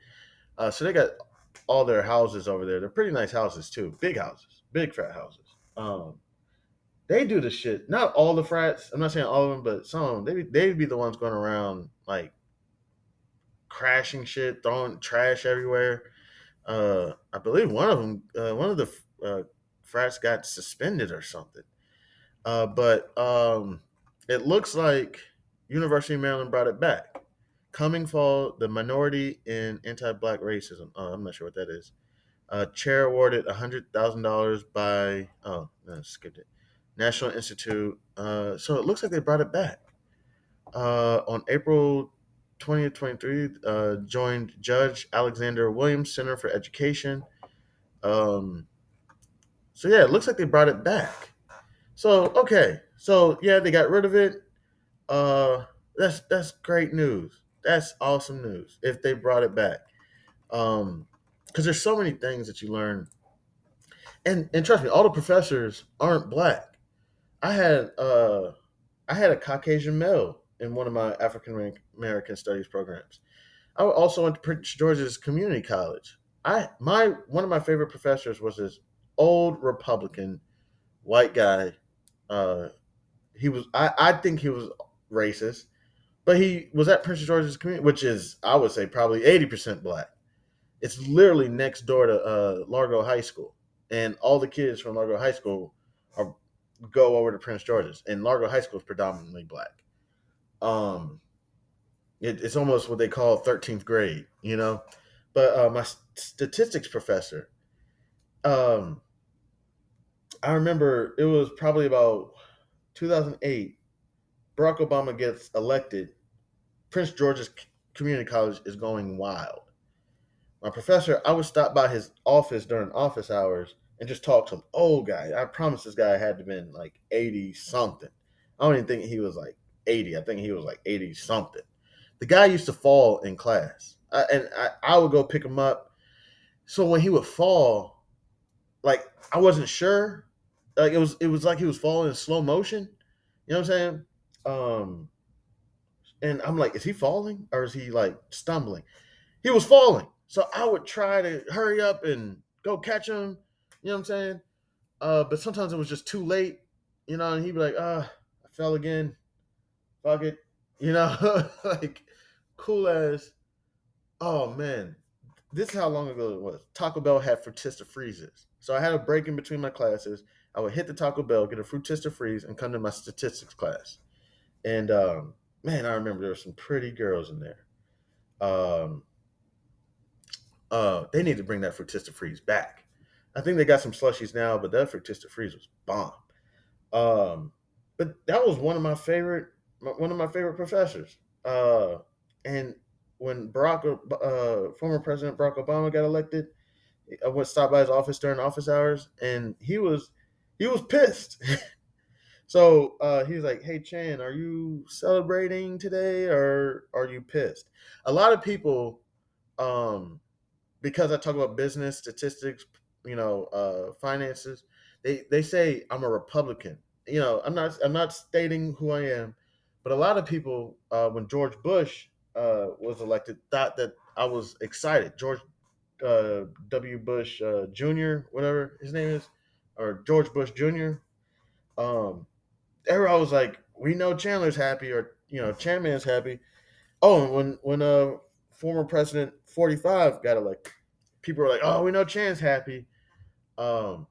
So they got all their houses over there. They're pretty nice houses too, big houses, big frat houses. They do the shit. Not all the frats. I'm not saying all of them, but some of them. They'd be the ones going around like crashing shit, throwing trash everywhere. I believe one of them, one of the frats got suspended or something. But it looks like University of Maryland brought it back. Coming fall, the minority in anti-black racism. I'm not sure what that is. Chair awarded $100,000 by no, skipped it. National Institute. So it looks like they brought it back. On April 20th, 23, joined Judge Alexander Williams Center for Education. Um, so yeah, it looks like they brought it back. So okay, so yeah, they got rid of it. That's great news. That's awesome news if they brought it back. Because there's so many things that you learn, and trust me, all the professors aren't black. I had uh, I had a Caucasian male in one of my African American studies programs. I also went to Prince George's Community College. I my One of my favorite professors was this old Republican white guy. Uh, I think he was racist, but he was at Prince George's Community, which is I would say probably 80% black. It's literally next door to Largo High School, and all the kids from Largo High School are go over to Prince George's, and Largo High School is predominantly black. Um, it's almost what they call 13th grade, you know. But my statistics professor, um, I remember it was probably about 2008. Barack Obama gets elected. Prince George's Community College is going wild. My professor, I would stop by his office during office hours and just talk to him. Old guy. I promise this guy had to have been like 80 something. I don't even think he was like 80. I think he was like 80 something. The guy used to fall in class. I would go pick him up. So when he would fall, like I wasn't sure. Like it was like he was falling in slow motion. You know what I'm saying? Um, and I'm like, is he falling or is he like stumbling? He was falling. So I would try to hurry up and go catch him. You know what I'm saying? But sometimes it was just too late, you know, and he'd be like, I fell again. Fuck it. You know, like cool as, oh man. This is how long ago it was. Taco Bell had Frutista freezes. So I had a break in between my classes. I would hit the Taco Bell, get a Frutista freeze, and come to my statistics class. And man, I remember there were some pretty girls in there. Um, they need to bring that Frutista freeze back. I think they got some slushies now, but that Frutista freeze was bomb. Um, but that was one of my favorite professors. And when former President Barack Obama got elected, I went stop by his office during office hours, and he was pissed. So he was like, "Hey Chan, are you celebrating today, or are you pissed?" A lot of people, um, because I talk about business statistics, finances, they say I'm a Republican. I'm not stating who I am, but a lot of people, when George Bush was elected, thought that I was excited. George W. Bush Jr., whatever his name is, or George Bush Jr. Um, everyone was like, "We know Chandler's happy," or Chandman's happy. Oh, and when former President 45 got elected, people were like, "Oh, we know Chan's happy."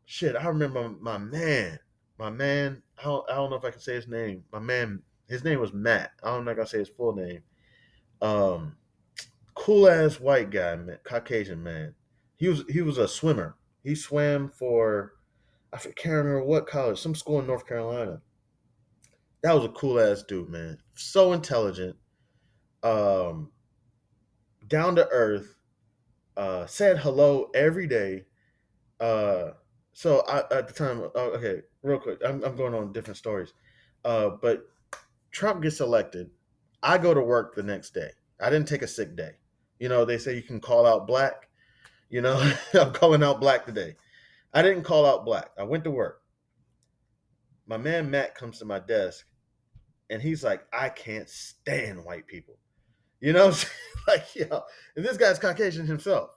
Shit, I remember my man. I don't know if I can say his name. My man, his name was Matt. I don't know if I can say his full name. Um, cool ass white guy, man, Caucasian man. He was a swimmer. He swam for can't remember what college, some school in North Carolina. That was a cool ass dude, man. So intelligent, um, down to earth. Said hello every day. Uh, so at the time, okay, real quick, I'm going on different stories. But Trump gets elected. I go to work the next day. I didn't take a sick day. They say you can call out black. I'm calling out black today. I didn't call out black. I went to work. My man Matt comes to my desk and he's like, I can't stand white people. Like, and this guy's Caucasian himself.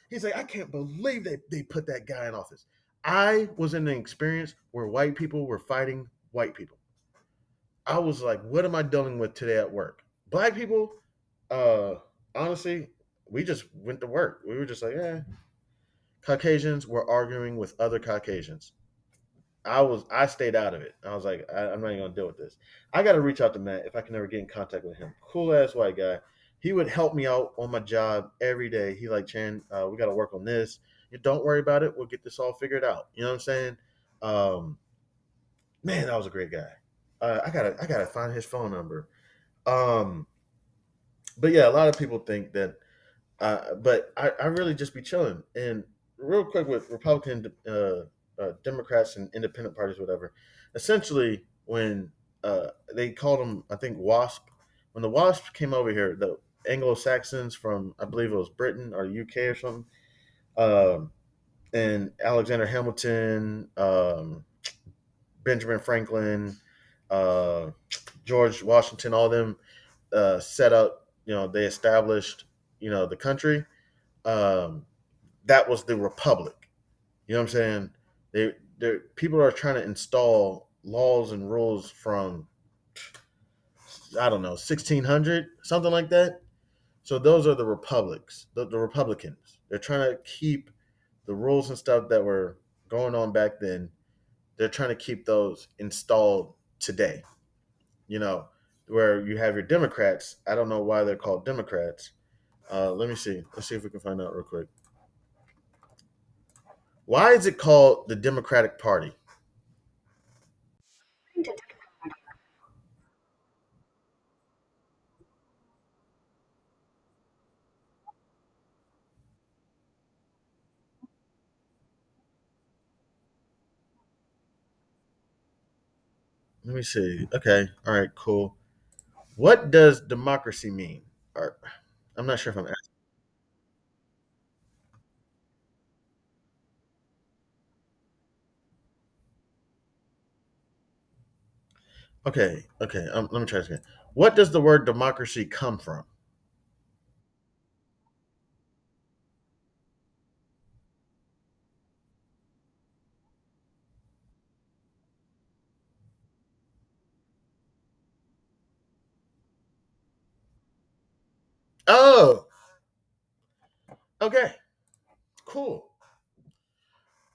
He's like, I can't believe they put that guy in office. I was in an experience where white people were fighting white people. I was like, what am I dealing with today at work? Black people, uh, honestly, we just went to work. We were just like, Caucasians were arguing with other Caucasians. I stayed out of it. I was like, I'm not even gonna deal with this. I got to reach out to Matt if I can ever get in contact with him. Cool ass white guy. He would help me out on my job every day. He like, Chan, we got to work on this. You don't worry about it. We'll get this all figured out. You know what I'm saying? Um, man, that was a great guy. I gotta find his phone number. Um, but yeah, a lot of people think that but I really just be chilling. And real quick with Republican, Democrats, and independent parties, whatever. Essentially, when they called them, I think WASP. When the WASP came over here, the Anglo Saxons from I believe it was Britain or UK or something, um, and Alexander Hamilton, Benjamin Franklin, uh, George Washington, all them set up. They established the country. um, that was the republic. You know what I'm saying? People are trying to install laws and rules from I don't know 1600 something like that. So those are the republics, the Republicans. They're trying to keep the rules and stuff that were going on back then. They're trying to keep those installed today. You know, where you have your Democrats. I don't know why they're called Democrats. Let me see. Let's see if we can find out real quick. Why is it called the Democratic Party? Let me see. Okay. All right. Cool. What does democracy mean? Or, I'm not sure if I'm asking. Okay. Okay. Let me try this again. What does the word democracy come from? Oh, okay. Cool.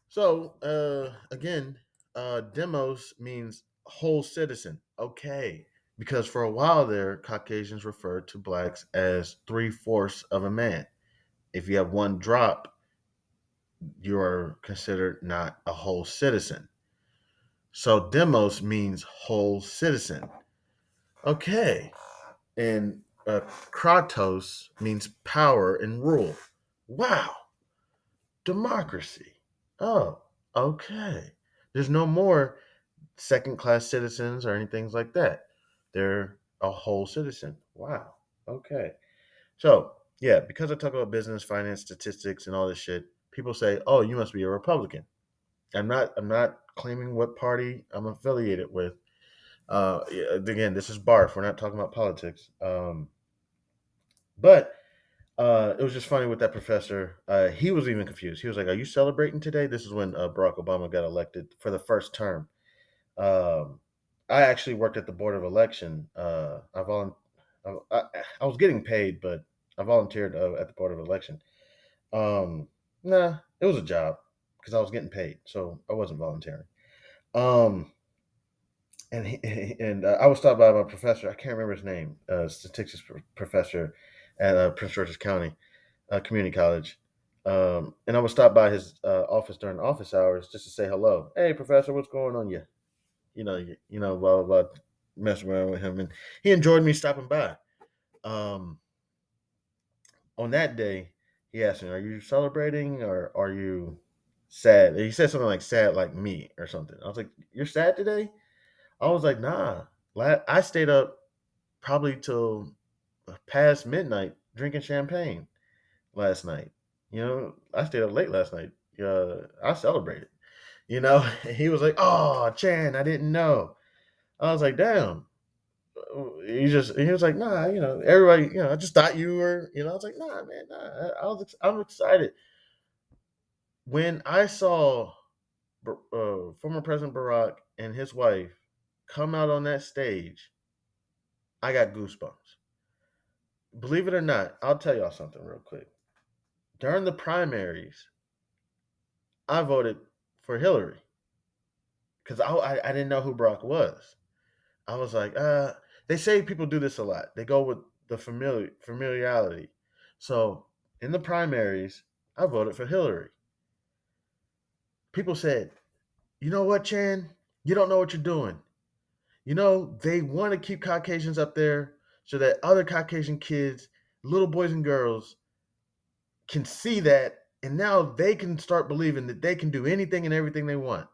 So, again, demos means whole citizen. Okay. Because for a while there, Caucasians referred to blacks as three-fourths of a man. If you have one drop, you are considered not a whole citizen. So demos means whole citizen. Okay. And kratos means power and rule. Wow. Democracy. Oh, okay. There's no more second class citizens or anything like that. They're a whole citizen. Wow. Okay. So, yeah, because I talk about business, finance, statistics, and all this shit, people say, "Oh, you must be a Republican." I'm not claiming what party I'm affiliated with. Yeah, again, this is barf. We're not talking about politics. But it was just funny with that professor. He was even confused. He was like, "Are you celebrating today?" This is when Barack Obama got elected for the first term. Um, I actually worked at the board of election. I was getting paid, but I volunteered at the board of election. Nah, it was a job because I was getting paid, so I wasn't volunteering. Um, and I was stopped by my professor. I can't remember his name. Statistics professor at Prince George's County Community College. And I would stop by his office during office hours just to say hello. Hey, professor, what's going on? Blah blah blah. Mess around with him, and he enjoyed me stopping by. Um, on that day, he asked me, "Are you celebrating or are you sad?" He said something like "sad like me" or something. I was like, "You're sad today?" I was like, "Nah." I stayed up probably till past midnight drinking champagne last night. I stayed up late last night. I celebrated. He was like, "Oh, Chan, I didn't know." I was like, "Damn." He was like, "Nah, everybody, I just thought you were, I was like, "Nah, man, nah." I'm excited. When I saw former President Barack and his wife come out on that stage, I got goosebumps. Believe it or not, I'll tell y'all something real quick. During the primaries, I voted for Hillary because I didn't know who Barack was. I was like, they say people do this a lot. They go with the familiarity. So in the primaries, I voted for Hillary. People said, "You know what, Chan? You don't know what you're doing." They want to keep Caucasians up there so that other Caucasian kids, little boys and girls, can see that, and now they can start believing that they can do anything and everything they want.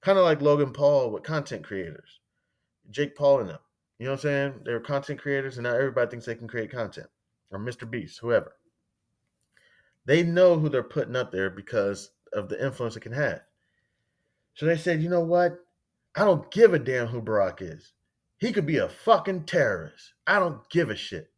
Kind of like Logan Paul with content creators, Jake Paul and them. You know what I'm saying? They're content creators, and now everybody thinks they can create content. Or Mr. Beast, whoever. They know who they're putting up there because of the influence it can have. So they said, "You know what? I don't give a damn who Barack is. He could be a fucking terrorist. I don't give a shit.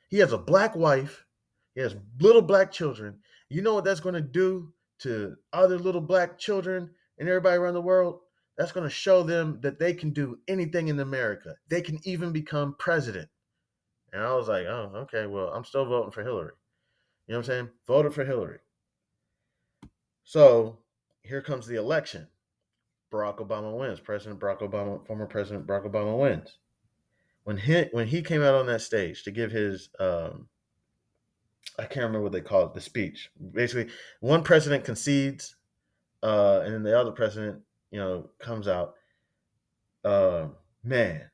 He has a black wife. He has little black children. You know what that's going to do to other little black children and everybody around the world? That's going to show them that they can do anything in America. They can even become president." And I was like, "Oh, okay, well, I'm still voting for Hillary." You know what I'm saying? Voted for Hillary. So here comes the election. Barack Obama wins. Former President Barack Obama wins. When he came out on that stage to give his I can't remember what they call it, the speech. Basically, one president concedes, and then the other president, comes out. Uh, Man,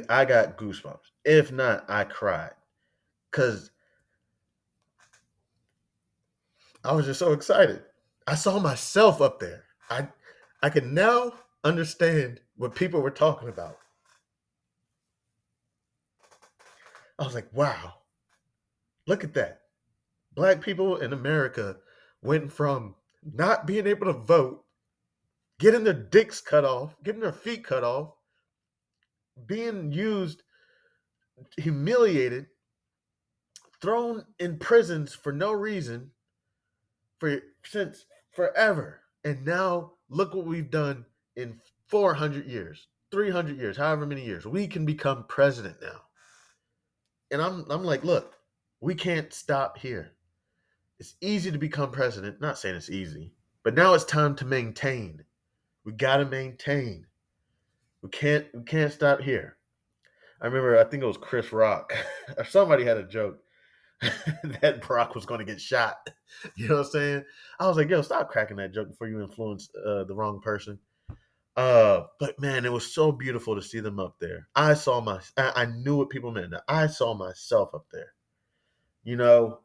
I got goosebumps. If not, I cried because I was just so excited. I saw myself up there. I can now understand what people were talking about. I was like, wow, look at that. Black people in America went from not being able to vote, getting their dicks cut off, getting their feet cut off, being used, humiliated, thrown in prisons for no reason for since forever. And now look what we've done in 400 years, 300 years, however many years. We can become president now. And I'm like, look, we can't stop here. It's easy to become president. Not saying it's easy, but now it's time to maintain. We got to maintain. We can't stop here. I remember, I think it was Chris Rock or somebody had a joke that Barack was going to get shot. You know what I'm saying? I was like, yo, stop cracking that joke before you influence the wrong person. But man, it was so beautiful to see them up there. I knew what people meant. I saw myself up there. You know,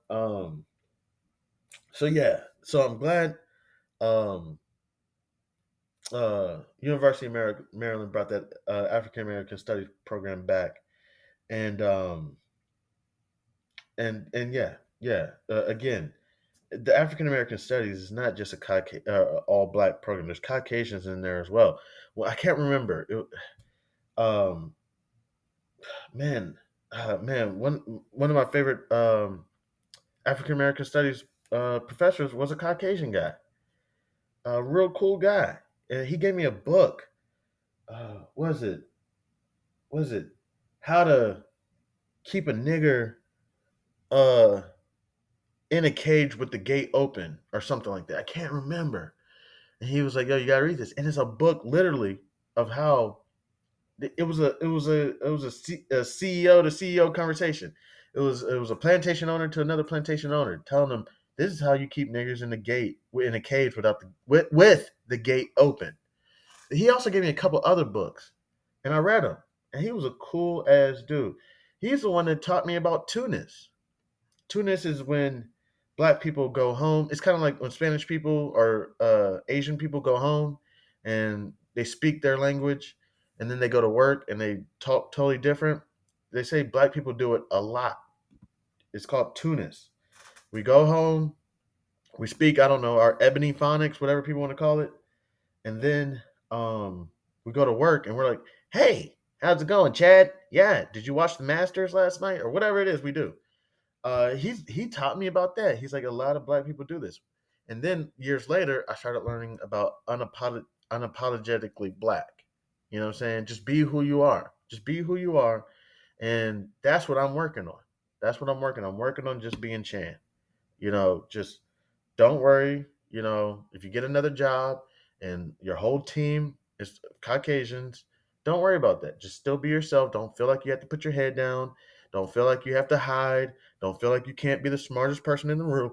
so yeah. So I'm glad um University of Maryland brought that African American Studies program back, and and yeah, yeah. Again, the African American Studies is not just a all black program. There's Caucasians in there as well. Well, I can't remember. Um, man, man, one of my favorite African American Studies professors was a Caucasian guy, a real cool guy, and he gave me a book. Was it? Was it? How to keep a nigger uh in a cage with the gate open or something like that. I can't remember. And he was like, "Yo, you gotta read this." And it's a book, literally, of how it was a CEO to CEO conversation. It was a plantation owner to another plantation owner telling them, "This is how you keep niggers in a cage without with the gate open." He also gave me a couple other books, and I read them. And he was a cool ass dude. He's the one that taught me about Tunis. Tunis is when black people go home. It's kind of like when Spanish people or Asian people go home and they speak their language and then they go to work and they talk totally different. They say black people do it a lot. It's called Tunis. We go home, we speak, I don't know, our ebony phonics, whatever people want to call it. And then we go to work and we're like, hey, how's it going, Chad? Yeah, did you watch the Masters last night? Or whatever it is we do. He taught me about that. He's like, a lot of black people do this. And then years later, I started learning about unapologetically black. You know what I'm saying? Just be who you are. Just be who you are. And that's what I'm working on. That's what I'm working on. I'm working on just being Chan. Just don't worry. If you get another job and your whole team is Caucasians, don't worry about that. Just still be yourself. Don't feel like you have to put your head down. Don't feel like you have to hide. Don't feel like you can't be the smartest person in the room.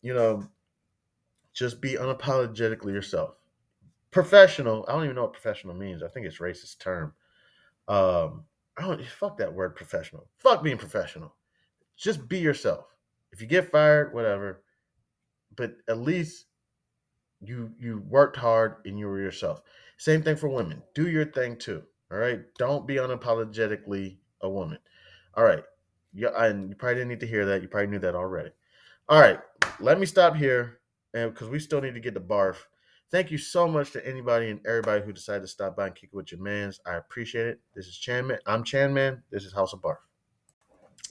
You know, just be unapologetically yourself. Professional. I don't even know what professional means. I think it's a racist term. I don't fuck that word professional. Fuck being professional. Just be yourself. If you get fired, whatever. But at least you worked hard and you were yourself. Same thing for women. Do your thing too. All right. Don't be unapologetically a woman. All right. Yeah, and you probably didn't need to hear that. You probably knew that already. All right. Let me stop here, and because we still need to get to barf. Thank you so much to anybody and everybody who decided to stop by and kick it with your mans. I appreciate it. This is Chan Man. I'm Chan Man. This is House of Barf.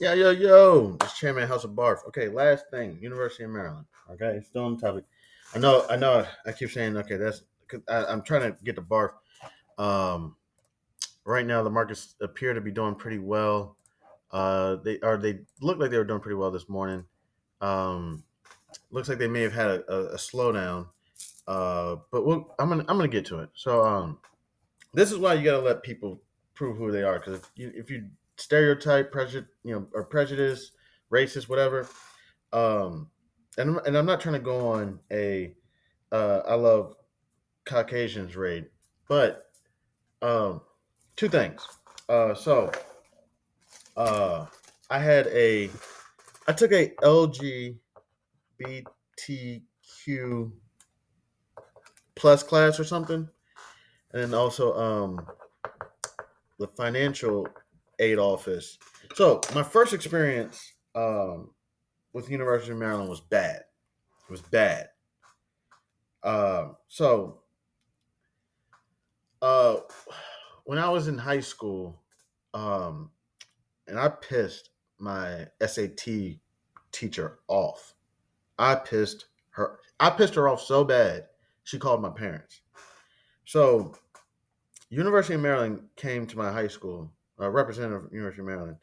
Yeah, yo, yo. This is Chan Man, House of Barf. Okay, last thing. University of Maryland. Okay, still on topic. I know. I keep saying okay. I'm trying to get to barf. Um, right now the markets appear to be doing pretty well. They look like they were doing pretty well this morning. Um, looks like they may have had a slowdown. But I'm gonna get to it. So this is why you gotta let people prove who they are. Because if you stereotype, or prejudice, racist, whatever. Um, and I'm not trying to go on a I love Caucasians raid, but um, two things. So uh, I had a I took a LGBTQ plus class or something, and then also the financial aid office. So my first experience with the University of Maryland was bad. It was bad. So uh, when I was in high school, um, and I pissed my SAT teacher off. I pissed her. I pissed her off so bad she called my parents. So University of Maryland came to my high school, a representative of University of Maryland,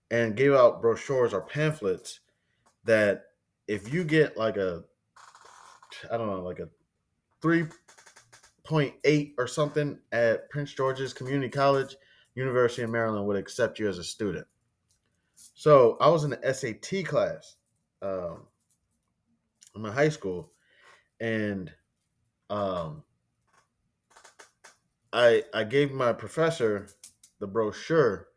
and gave out brochures or pamphlets that if you get like I don't know, like a 3.8 or something at Prince George's Community College, University of Maryland would accept you as a student. So I was in the SAT class um, in my high school, and um, I gave my professor the brochure.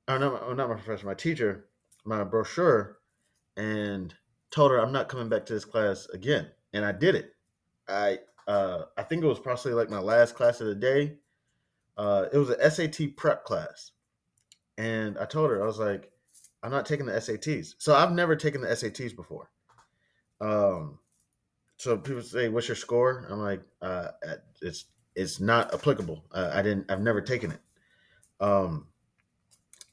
Oh, no, not my professor, my teacher, my brochure, and told her I'm not coming back to this class again. And I did it. I think it was probably like my last class of the day. It was an SAT prep class, and I told her I was like, I'm not taking the SATs. So I've never taken the SATs before. Um, so people say, "What's your score?" I'm like, it's not applicable. I didn't. I've never taken it. Um,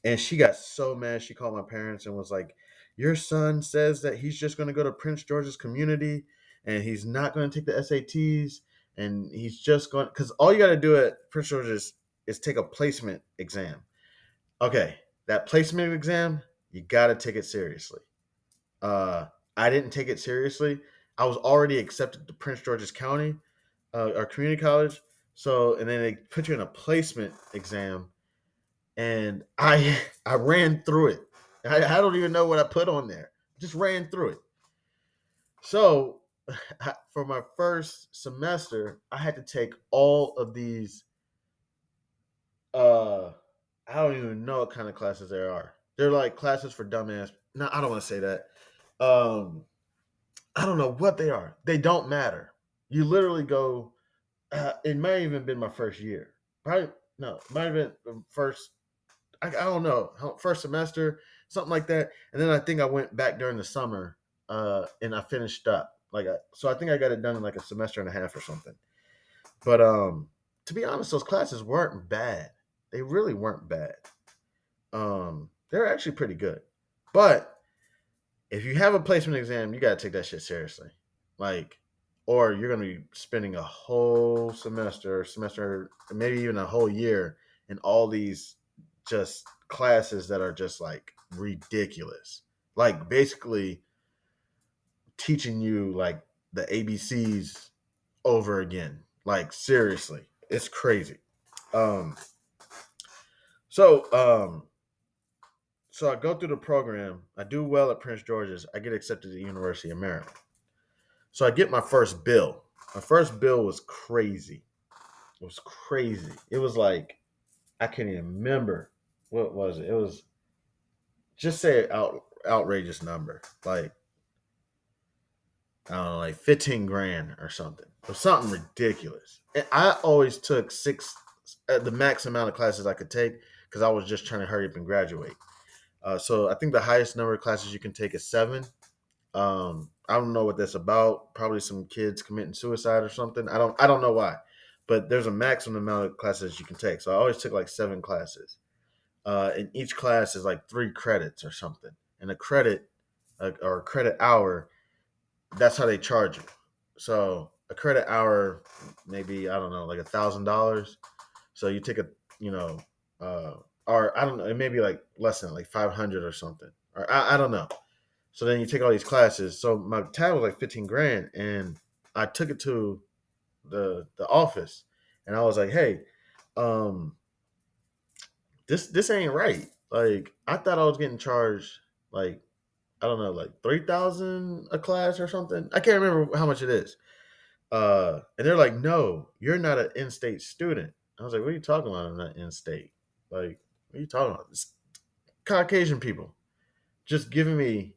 and she got so mad. She called my parents and was like, "Your son says that he's just going to go to Prince George's Community, and he's not going to take the SATs, and he's just going because all you got to do at Prince George's is take a placement exam. Okay, that placement exam, you got to take it seriously. Uh, I didn't take it seriously. I was already accepted to Prince George's County, or community college. So, and then they put you in a placement exam, and I ran through it. I don't even know what I put on there. Just ran through it. So, for my first semester, I had to take all of these. Uh, I don't even know what kind of classes there are. They're like classes for dumbass. No, I don't want to say that. Um, I don't know what they are. They don't matter. You literally go. It might have even been my first year. Probably no. It might have been the first. I don't know. First semester, something like that. And then I think I went back during the summer, and I finished up. So I think I got it done in like a semester and a half or something. But to be honest, those classes weren't bad. They really weren't bad. They're actually pretty good. But if you have a placement exam, you gotta take that shit seriously. Like, or you're gonna be spending a whole semester, maybe even a whole year in all these just classes that are just like ridiculous. Like basically teaching you like the ABCs over again. Like seriously. It's crazy. Um so so I go through the program. I do well at Prince George's. I get accepted to the University of Maryland. So I get my first bill. My first bill was crazy. It was crazy. It was like I can't even remember what was it. It was just say outrageous number, like I don't know, like 15 grand or something, or something ridiculous. And I always took six, the max amount of classes I could take because I was just trying to hurry up and graduate. So I think the highest number of classes you can take is seven. I don't know what that's about. Probably some kids committing suicide or something. I don't know why, but there's a maximum amount of classes you can take. So I always took like seven classes. And each class is like 3 credits or something. And a credit, or a credit hour, that's how they charge you. So a credit hour, maybe I don't know, like $1,000. So you take a, you know, uh, or I don't know, it may be like less than like 500 or something, or I don't know. So then you take all these classes. So my tab was like 15 grand, and I took it to the office, and I was like, hey, um, this ain't right. Like I thought I was getting charged like I don't know, like 3,000 a class or something. I can't remember how much it is. And they're like, no, you're not an in-state student. I was like, what are you talking about? I'm not in-state. Like, what are you talking about? It's Caucasian people just giving me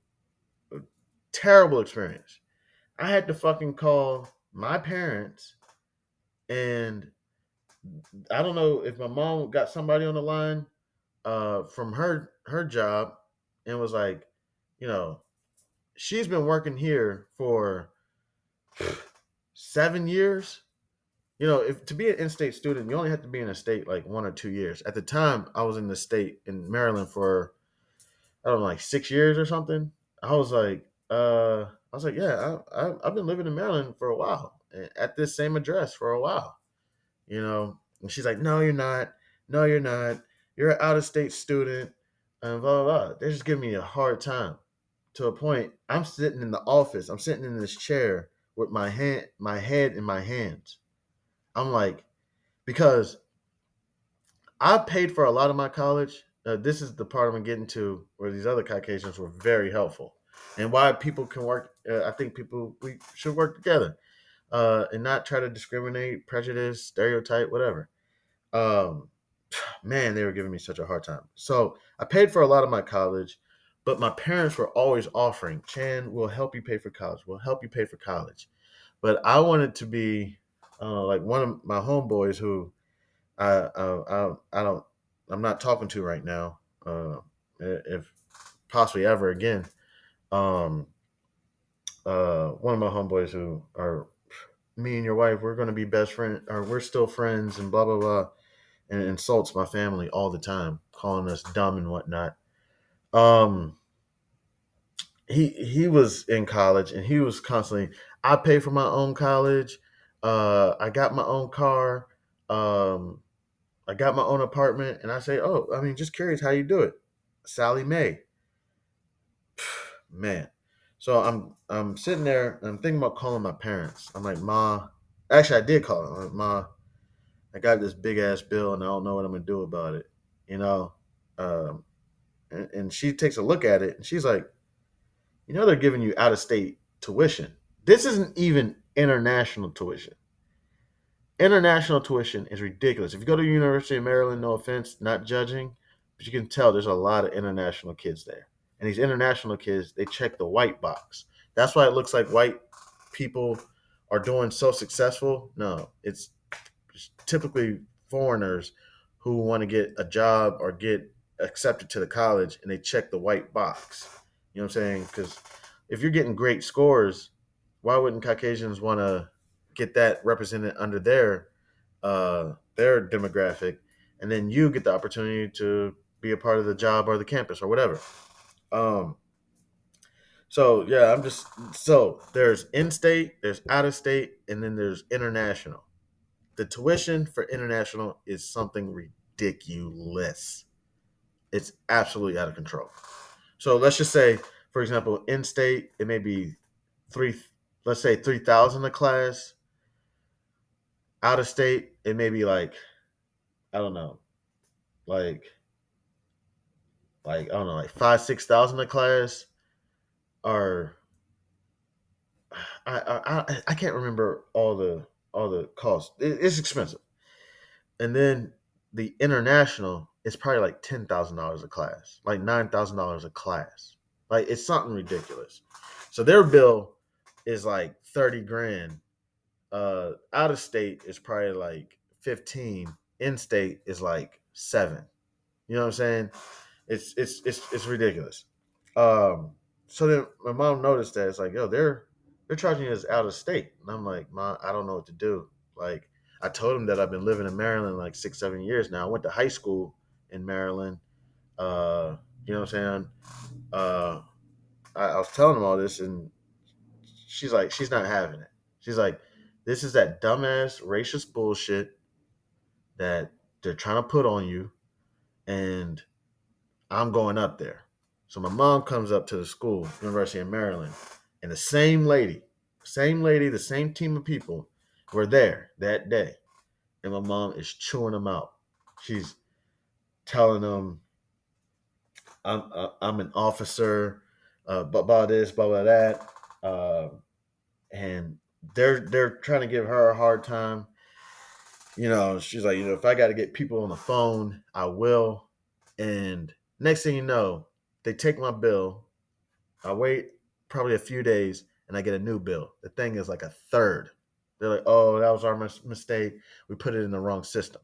a terrible experience. I had to fucking call my parents, and I don't know if my mom got somebody on the line from her job, and was like, you know, she's been working here for 7 years. You know, if to be an in-state student, you only have to be in a state like 1 or 2 years. At the time, I was in the state in Maryland for I don't know, like 6 years or something. I was like, yeah, I've been living in Maryland for a while, at this same address for a while. You know, and she's like, no, you're not. No, you're not. You're an out-of-state student, and blah blah blah. They're just giving me a hard time to a point. I'm sitting in the office. I'm sitting in this chair with my head in my hands. I'm like, because I paid for a lot of my college. This is the part I'm getting to where these other Caucasians were very helpful, and why people can work. I think we should work together, and not try to discriminate, prejudice, stereotype, whatever. Um, man, they were giving me such a hard time. So I paid for a lot of my college, but my parents were always offering, Chan, we'll help you pay for college. We'll help you pay for college. But I wanted to be like one of my homeboys who I don't, I'm not talking to right now. If possibly ever again. Um, one of my homeboys who are me and your wife, we're going to be best friends, or we're still friends, and blah blah blah, and insults my family all the time, calling us dumb and whatnot. Um, he was in college, and he was constantly, I pay for my own college. I got my own car. Um, I got my own apartment, and I say, oh, I mean, just curious how you do it, Sally Mae, man. So I'm sitting there and I'm thinking about calling my parents. I'm like, Ma, actually I did call them. I'm like, Ma, I got this big ass bill and I don't know what I'm gonna do about it. You know, um, and she takes a look at it and she's like, you know, they're giving you out of state tuition. This isn't even international tuition. International tuition is ridiculous. If you go to the University of Maryland, no offense, not judging, but you can tell there's a lot of international kids there. And these international kids, they check the white box. That's why it looks like white people are doing so successful. No, it's typically foreigners who want to get a job or get accepted to the college and they check the white box. You know what I'm saying? Because if you're getting great scores, why wouldn't Caucasians want to get that represented under their demographic, and then you get the opportunity to be a part of the job or the campus or whatever. Um, so yeah, I'm just so there's in state, there's out of state, and then there's international. The tuition for international is something ridiculous. It's absolutely out of control. So let's just say, for example, in state, it may be three, let's say 3,000 a class. Out of state, it may be like, I don't know, like I don't know, like 5, 6,000 a class, or I can't remember all the costs. It's expensive, and then the international is probably like $10,000 a class, like $9,000 a class. Like it's something ridiculous. So their bill is like 30 grand. Out of state is probably like 15. In state is like 7. You know what I'm saying? It's ridiculous. Um, so then my mom noticed that it's like, yo, they're charging us out of state, and I'm like, Mom, I don't know what to do. Like, I told him that I've been living in Maryland like 6, 7 years now. I went to high school in Maryland. You know what I'm saying? Uh, I was telling him all this, and she's like, she's not having it. She's like, this is that dumbass racist bullshit that they're trying to put on you, and I'm going up there. So my mom comes up to the school, University of Maryland, and the same lady, the same team of people were there that day. And my mom is chewing them out. She's telling them, I'm an officer, blah, blah this, blah, blah that. And they're trying to give her a hard time. You know, she's like, if I got to get people on the phone, I will. And next thing you know, they take my bill. I wait probably a few days and I get a new bill. The thing is like a third. They're like, oh, that was our mistake. We put it in the wrong system.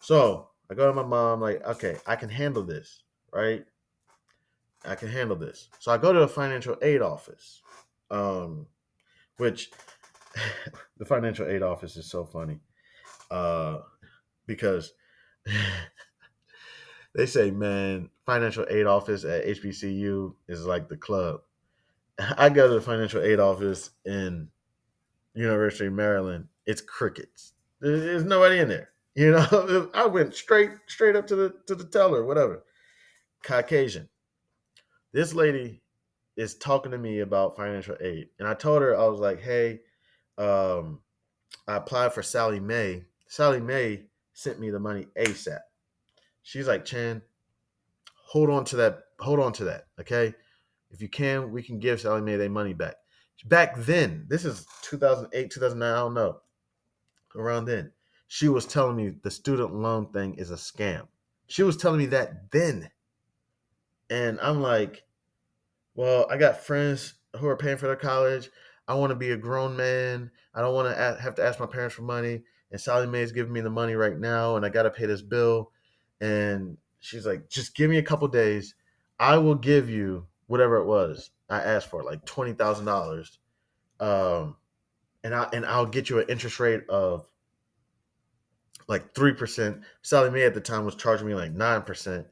So I go to my mom, like, okay, I can handle this, right? I can handle this. So I go to the financial aid office, um, which the financial aid office is so funny uh, because they say, man, financial aid office at HBCU is like the club. I go to the financial aid office in University of Maryland. It's crickets. There's nobody in there. You know, I went straight up to the teller, whatever. Caucasian. This lady is talking to me about financial aid, and I told her, I was like, hey, um, I applied for Sally Mae. Sally Mae sent me the money ASAP. She's like, Chan, hold on to that. Hold on to that. Okay. If you can, we can give Sally Mae their money back. Back then, this is 2008, 2009, I don't know, around then. she was telling me the student loan thing is a scam. She was telling me that then. And I'm like, well, I got friends who are paying for their college. I want to be a grown man. I don't want to have to ask my parents for money. And Sally Mae is giving me the money right now, and I got to pay this bill. And she's like, just give me a couple days. I will give you whatever it was I asked for, like $20,000. Um, and I'll get you an interest rate of like 3%. Sally Mae at the time was charging me like 9%.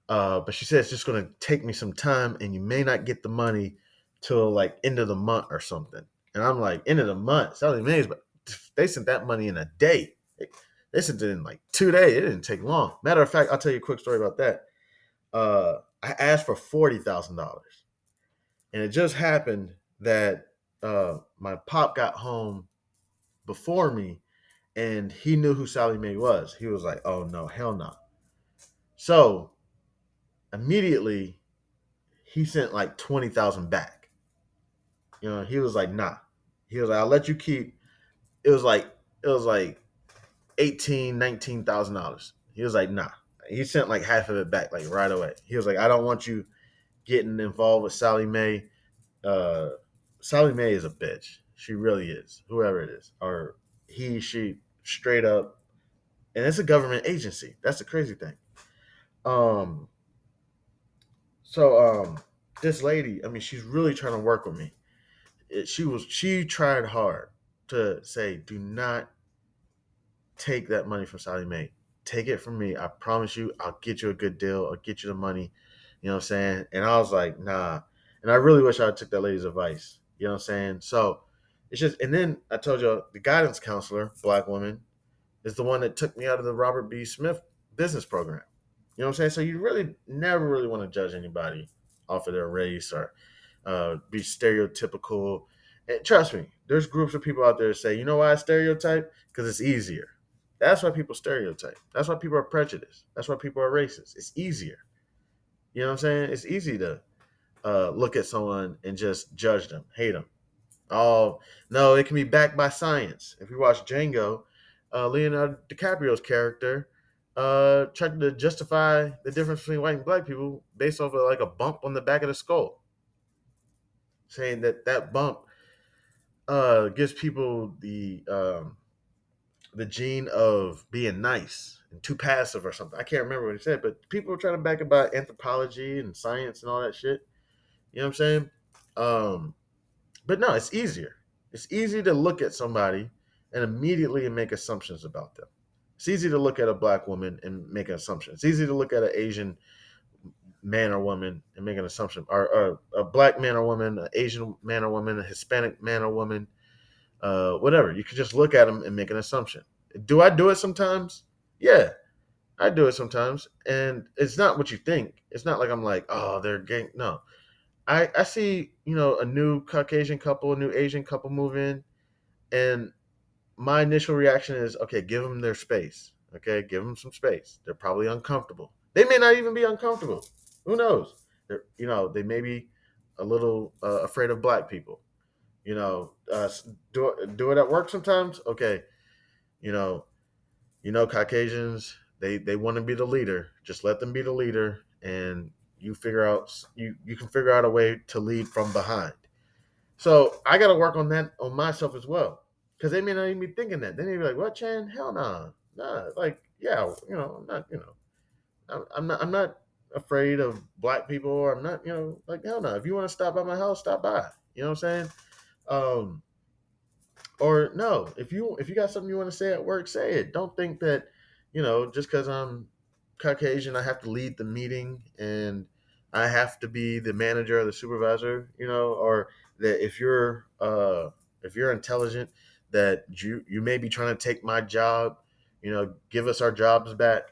But she said it's just going to take me some time, and you may not get the money till like end of the month or something. And I'm like, end of the month, Sally Mae's, but they sent that money in a day. They sent it in like 2 days. It didn't take long. Matter of fact, I'll tell you a quick story about that. I asked for $40,000, and it just happened that my pop got home before me, and he knew who Sally Mae was. He was like, "Oh no, hell no!" So immediately he sent like 20,000 back. He was like, nah. He was like, I'll let you keep. It was like it was like 19,000 dollars. He was like, nah. He sent like half of it back, like right away. He was like, I don't want you getting involved with Sally Mae. Uh, Sally Mae is a bitch. She really is. Whoever it is, or she, straight up, and it's a government agency. That's the crazy thing. Um, so this lady, I mean, she's really trying to work with me. She tried hard to say, do not take that money from Sally Mae. Take it from me. I promise you, I'll get you a good deal. I'll get you the money. You know what I'm saying? And I was like, nah. And I really wish I took that lady's advice. You know what I'm saying? So it's just, and then I told you the guidance counselor, black woman, is the one that took me out of the Robert B. Smith business program. You know what I'm saying? So you really never really want to judge anybody off of their race or be stereotypical. And trust me, there's groups of people out there that say, you know why I stereotype? Because it's easier. That's why people stereotype. That's why people are prejudiced. That's why people are racist. It's easier. You know what I'm saying? It's easy to look at someone and just judge them, hate them. Oh, no, it can be backed by science. If you watch Django, Leonardo DiCaprio's character tried to justify the difference between white and black people based off of like a bump on the back of the skull, saying that that bump gives people the gene of being nice and too passive or something. I can't remember what he said, but people were trying to back about anthropology and science and all that shit. You know what I'm saying? Um, but no, it's easier. It's easy to look at somebody and immediately make assumptions about them. It's easy to look at a black woman and make an assumption. It's easy to look at an Asian man or woman and make an assumption, or a black man or woman, an Asian man or woman, a Hispanic man or woman, whatever. You can just look at them and make an assumption. Do I do it sometimes? Yeah, I do it sometimes, and it's not what you think. It's not like I'm like, oh, they're gang. No, I see, a new Caucasian couple, a new Asian couple move in, and my initial reaction is, okay, give them their space. Okay, give them some space. They're probably uncomfortable. They may not even be uncomfortable. Who knows? They may be a little afraid of black people. Do it at work sometimes. Okay, you know, Caucasians, they want to be the leader. Just let them be the leader, and you can figure out a way to lead from behind. So I got to work on that on myself as well, because they may not even be thinking that. They may be like, "What, Chan? Hell no, nah." Like, yeah, I'm not, I'm not afraid of black people, or I'm not, like, hell no. If you want to stop by my house, stop by. You know what I'm saying? Um, or no, if you got something you want to say at work, say it. Don't think that, just because I'm Caucasian, I have to lead the meeting and I have to be the manager or the supervisor, or that if you're intelligent, that you may be trying to take my job, give us our jobs back.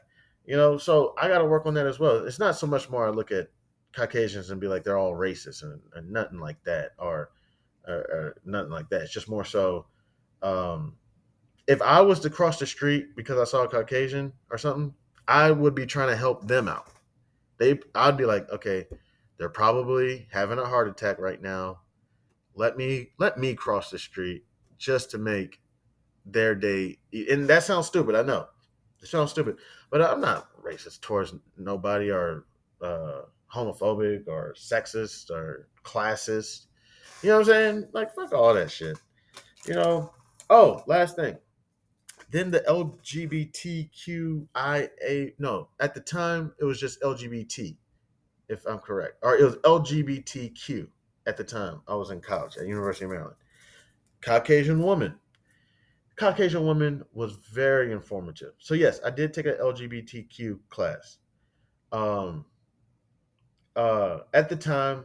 So I got to work on that as well. It's not so much more I look at Caucasians and be like they're all racist and nothing like that, or nothing like that. It's just more so, um, if I was to cross the street because I saw a Caucasian or something, I would be trying to help them out. I'd be like, okay, they're probably having a heart attack right now. Let me cross the street just to make their day. And that sounds stupid. I know it sounds stupid, but I'm not racist towards nobody or homophobic or sexist or classist. You know what I'm saying? Like fuck all that shit. You know. Oh, last thing. Then the LGBTQIA. No, at the time it was just LGBT, if I'm correct, or it was LGBTQ at the time. I was in college at University of Maryland. Caucasian woman. Caucasian woman was very informative. So yes, I did take an LGBTQ class. Um, at the time,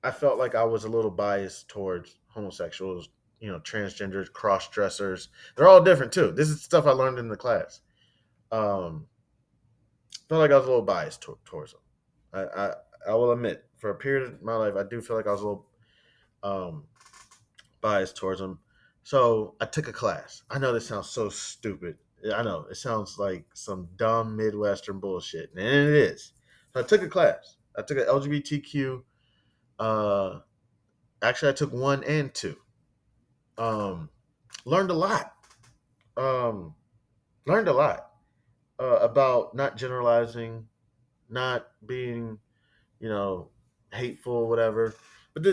I felt like I was a little biased towards homosexuals, transgenders, cross dressers. They're all different too. This is stuff I learned in the class. Um, felt like I was a little biased towards them. I will admit, for a period of my life, I do feel like I was a little um, biased towards them. So I took a class. I know this sounds so stupid. I know it sounds like some dumb Midwestern bullshit, and it is. So I took a class. I took an LGBTQ. Uh, actually, I took one and two. Um, learned a lot. Um, learned a lot about not generalizing, not being, you know, hateful, whatever. But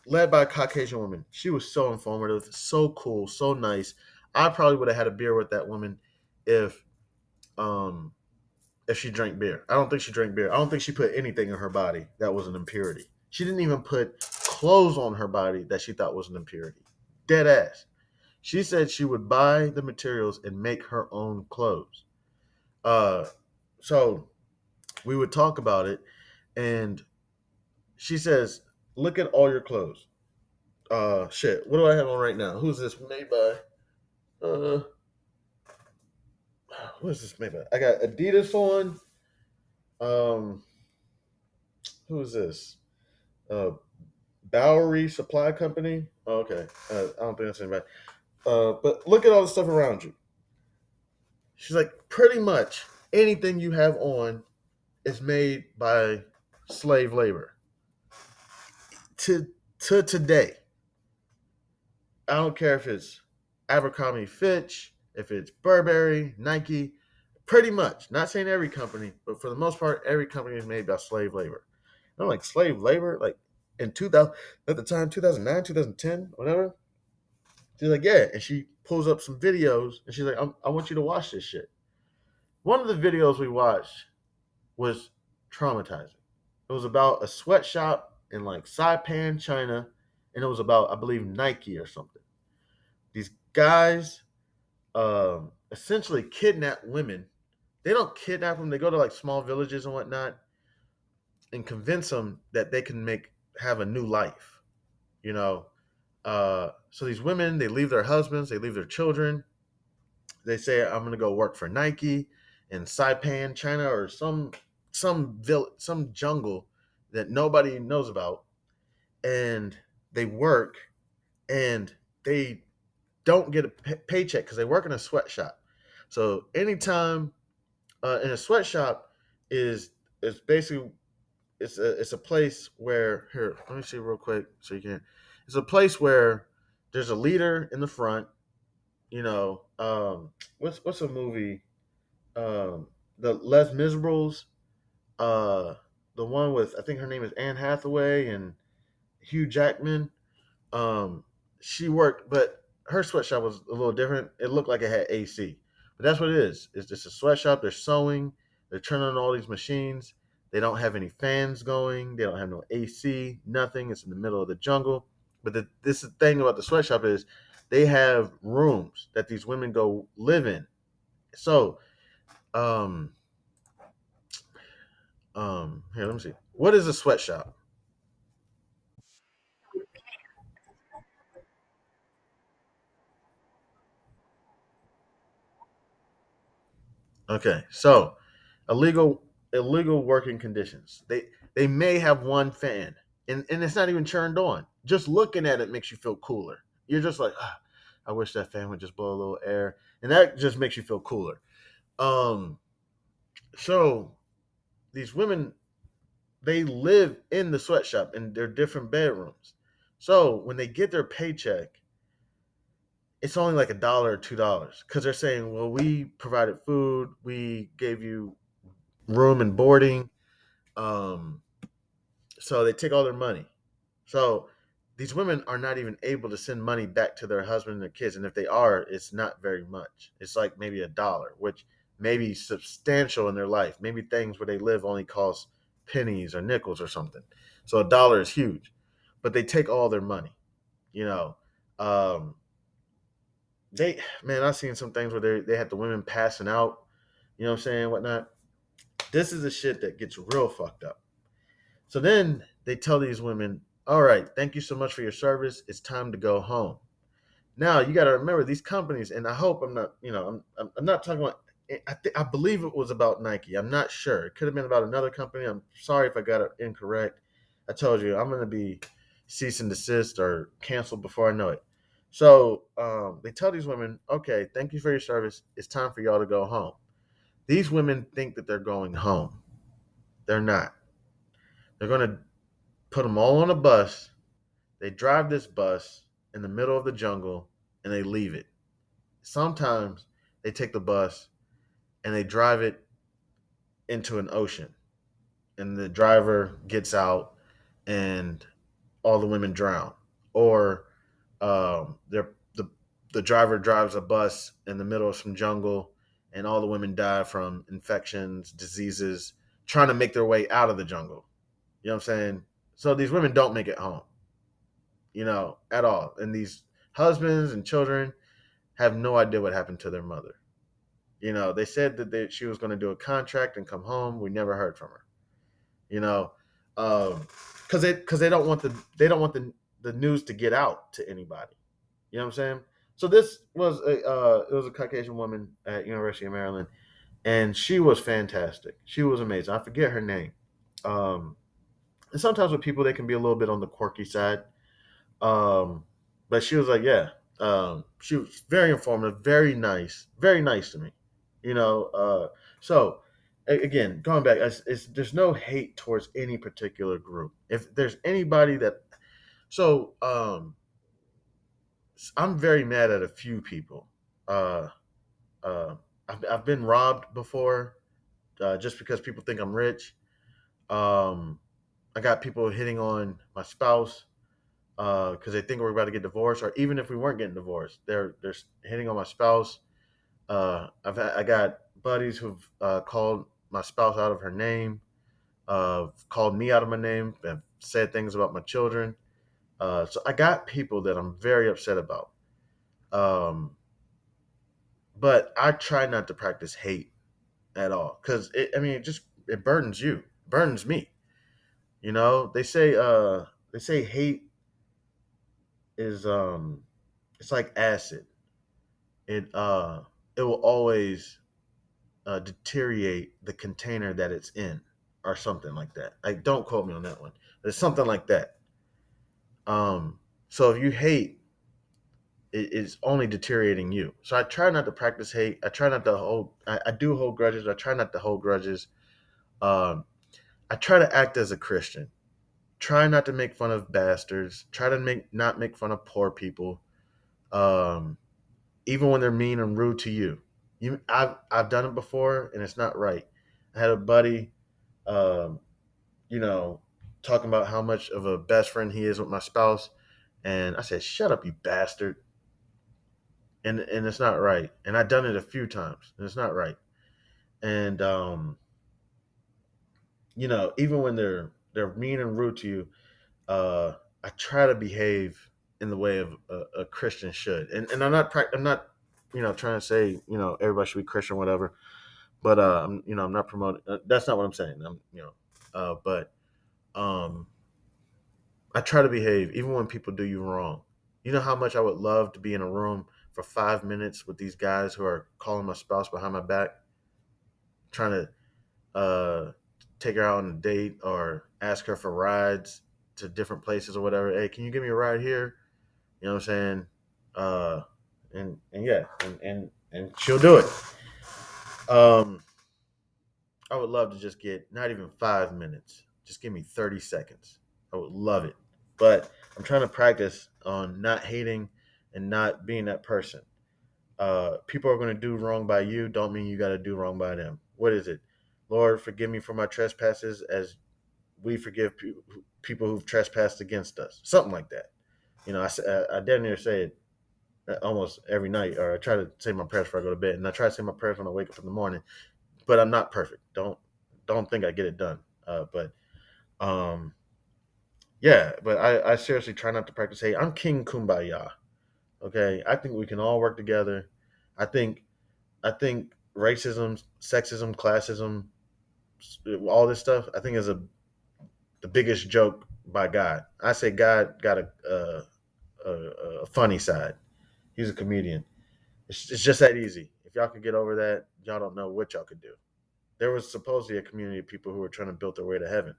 led by a Caucasian woman. She was so informative, so cool, so nice. I probably would have had a beer with that woman if um if she drank beer. I don't think she drank beer. I don't think she put anything in her body that was an impurity. She didn't even put clothes on her body that she thought was an impurity. Dead ass. She said she would buy the materials and make her own clothes. Uh so we would talk about it, and she says, "Look at all your clothes." Shit. What do I have on right now? Who's this made by? Uh, what is this made by? I got Adidas on. Um, who is this? Uh, Bowery Supply Company. Oh, okay. I don't think that's anybody. But look at all the stuff around you. She's like, pretty much anything you have on is made by slave labor. To to today, I don't care if it's Abercrombie Fitch, if it's Burberry, Nike, pretty much. Not saying every company, but for the most part, every company is made by slave labor. I'm like, slave labor? Like in 2000, at the time, 2009, 2010, whatever. She's like, yeah. And she pulls up some videos and she's like, I want you to watch this shit. One of the videos we watched was traumatizing. It was about a sweatshop in like Saipan, China, and it was about, I believe, Nike or something. These guys essentially kidnap women. They don't kidnap them. They go to like small villages and whatnot and convince them that they can have a new life. You know, so these women, they leave their husbands, they leave their children. They say, "I'm going to go work for Nike in Saipan, China, or some jungle that nobody knows about." And they work, and they don't get a paycheck because they work in a sweatshop. So anytime in a sweatshop is basically it's a place where, here, let me see real quick so you can. It's a place where there's a leader in the front. You know, what's a movie? The Les Miserables. Uh, the one with, I think her name is Anne Hathaway and Hugh Jackman. Um, she worked, but her sweatshop was a little different. It looked like it had AC, but that's what it is. It's just a sweatshop. They're sewing. They're turning on all these machines. They don't have any fans going. They don't have no AC. Nothing. It's in the middle of the jungle. But this is the thing about the sweatshop is they have rooms that these women go live in. So, um, here, let me see. What is a sweatshop? Okay, so illegal working conditions. They may have one fan, and it's not even turned on. Just looking at it makes you feel cooler. You're just like, ah, I wish that fan would just blow a little air, and that just makes you feel cooler. Um, so these women, they live in the sweatshop in their different bedrooms. So when they get their paycheck, it's only like $1 or $2 because they're saying, well, we provided food, we gave you room and boarding, um, so they take all their money. So these women are not even able to send money back to their husband and their kids, and if they are, it's not very much. It's like maybe $1, which may be substantial in their life. Maybe things where they live only cost pennies or nickels or something. So $1 is huge, but they take all their money. You know, um, they man, I've seen some things where they had the women passing out. You know what I'm saying? Whatnot. This is the shit that gets real fucked up. So then they tell these women, all right, thank you so much for your service. It's time to go home. Now you got to remember these companies, and I hope I'm not, I'm not talking about. I believe it was about Nike. I'm not sure. It could have been about another company. I'm sorry if I got it incorrect. I told you I'm going to be cease and desist or canceled before I know it. So they tell these women, okay, thank you for your service. It's time for y'all to go home. These women think that they're going home. They're not. They're going to put them all on a bus. They drive this bus in the middle of the jungle and they leave it. Sometimes they take the bus and they drive it into an ocean, and the driver gets out and all the women drown. Or the driver drives a bus in the middle of some jungle and all the women die from infections, diseases, trying to make their way out of the jungle. You know what I'm saying? So these women don't make it home, at all. And these husbands and children have no idea what happened to their mother. They said that she was going to do a contract and come home. We never heard from her. You know, because they don't want the news to get out to anybody. You know what I'm saying? So this was a Caucasian woman at University of Maryland, and she was fantastic. She was amazing. I forget her name. Um, and sometimes with people, they can be a little bit on the quirky side. But she was like, yeah. She was very informative, very nice to me. You know, so again, going back, there's no hate towards any particular group. If there's anybody that, so I'm very mad at a few people. Uh, I've been robbed before, just because people think I'm rich. Um, I got people hitting on my spouse because they think we're about to get divorced, or even if we weren't getting divorced, they're hitting on my spouse. I got buddies who've called my spouse out of her name, called me out of my name, have said things about my children. So I got people that I'm very upset about. Um, but I try not to practice hate at all because it burdens you, burdens me. They say hate is it's like acid. It will always deteriorate the container that it's in, or something like that. Like, don't quote me on that one. It's something like that. Um, so if you hate, it is only deteriorating you. So I try not to practice hate. I try not to hold. I do hold grudges. I try not to hold grudges. Um, I try to act as a Christian. Try not to make fun of bastards. Try to not make fun of poor people. Um, Even when they're mean and rude to you. I've done it before, and it's not right. I had a buddy, um, you know, talking about how much of a best friend he is with my spouse, and I said, "Shut up, you bastard!" And it's not right. And I've done it a few times, and it's not right. And even when they're mean and rude to you, I try to behave in the way of a Christian should. And I'm not trying to say everybody should be Christian or whatever. But I'm not promoting. That's not what I'm saying. But um, I try to behave even when people do you wrong. You know how much I would love to be in a room for 5 minutes with these guys who are calling my spouse behind my back, trying to take her out on a date or ask her for rides to different places or whatever. Hey, can you give me a ride here? You know what I'm saying? Uh, and yeah, and she'll do it. Um, I would love to just get not even 5 minutes. Just give me 30 seconds. I would love it. But I'm trying to practice on not hating and not being that person. People are going to do wrong by you. Don't mean you got to do wrong by them. What is it? Lord, forgive me for my trespasses as we forgive people who've trespassed against us. Something like that. I damn near say it almost every night, or I try to say my prayers before I go to bed, and I try to say my prayers when I wake up in the morning. But I'm not perfect. Don't think I get it done. But um, yeah. But I seriously try not to practice. Hey, I'm King Kumbaya. Okay, I think we can all work together. I think I think racism, sexism, classism, all this stuff, I think is the biggest joke by God. I say God got a funny side. He's a comedian. It's just that easy. If y'all could get over that, y'all don't know what y'all could do. There was supposedly a community of people who were trying to build their way to heaven.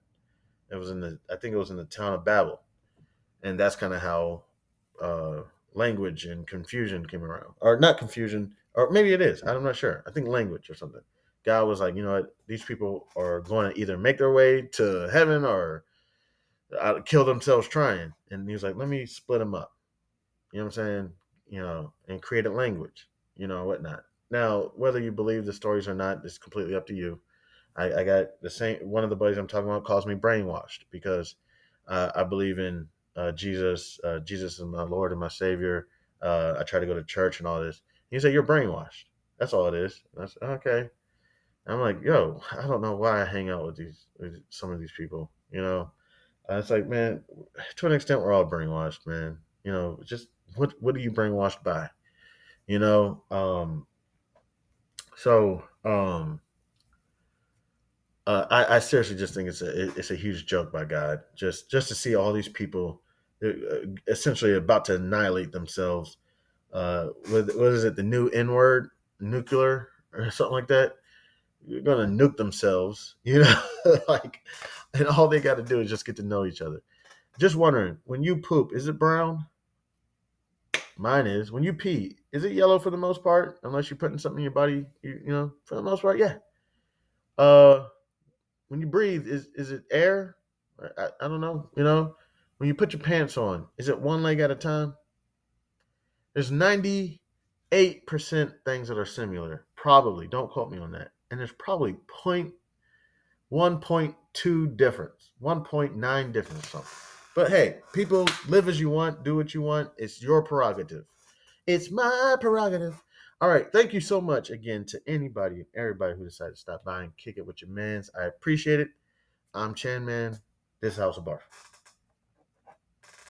I think it was in the town of Babel, and that's kind of how uh, language and confusion came around, or not confusion, or maybe it is. I'm not sure. I think language or something. God was like, you know what? These people are going to either make their way to heaven or kill themselves trying. And he was like, let me split them up. You know what I'm saying? And create a language, whatnot. Now, whether you believe the stories or not is completely up to you. I got the same. One of the buddies I'm talking about calls me brainwashed because I believe in Jesus. Jesus is my Lord and my Savior. I try to go to church and all this. He said, "You're brainwashed. That's all it is." And I said, "Okay." I'm like, "Yo, I don't know why I hang out with some of these people." It's like, man, to an extent, we're all brainwashed, man. Just what are you brainwashed by? You know. So I seriously just think it's a huge joke by God, just to see all these people essentially about to annihilate themselves. With what is it, the new N word, nuclear or something like that? You're gonna nuke themselves, like, and all they got to do is just get to know each other. Just wondering, when you poop, is it brown? Mine is. When you pee, is it yellow for the most part? Unless you're putting something in your body, for the most part, yeah. Uh, when you breathe, is it air? I don't know. When you put your pants on, is it one leg at a time? There's 98% things that are similar. Probably. Don't quote me on that. And there's probably 1.2 difference, 1.9 difference or something. But hey, people, live as you want, do what you want. It's your prerogative. It's my prerogative. All right. Thank you so much again to anybody and everybody who decided to stop by and kick it with your mans. I appreciate it. I'm Chan Man. This House of Barf.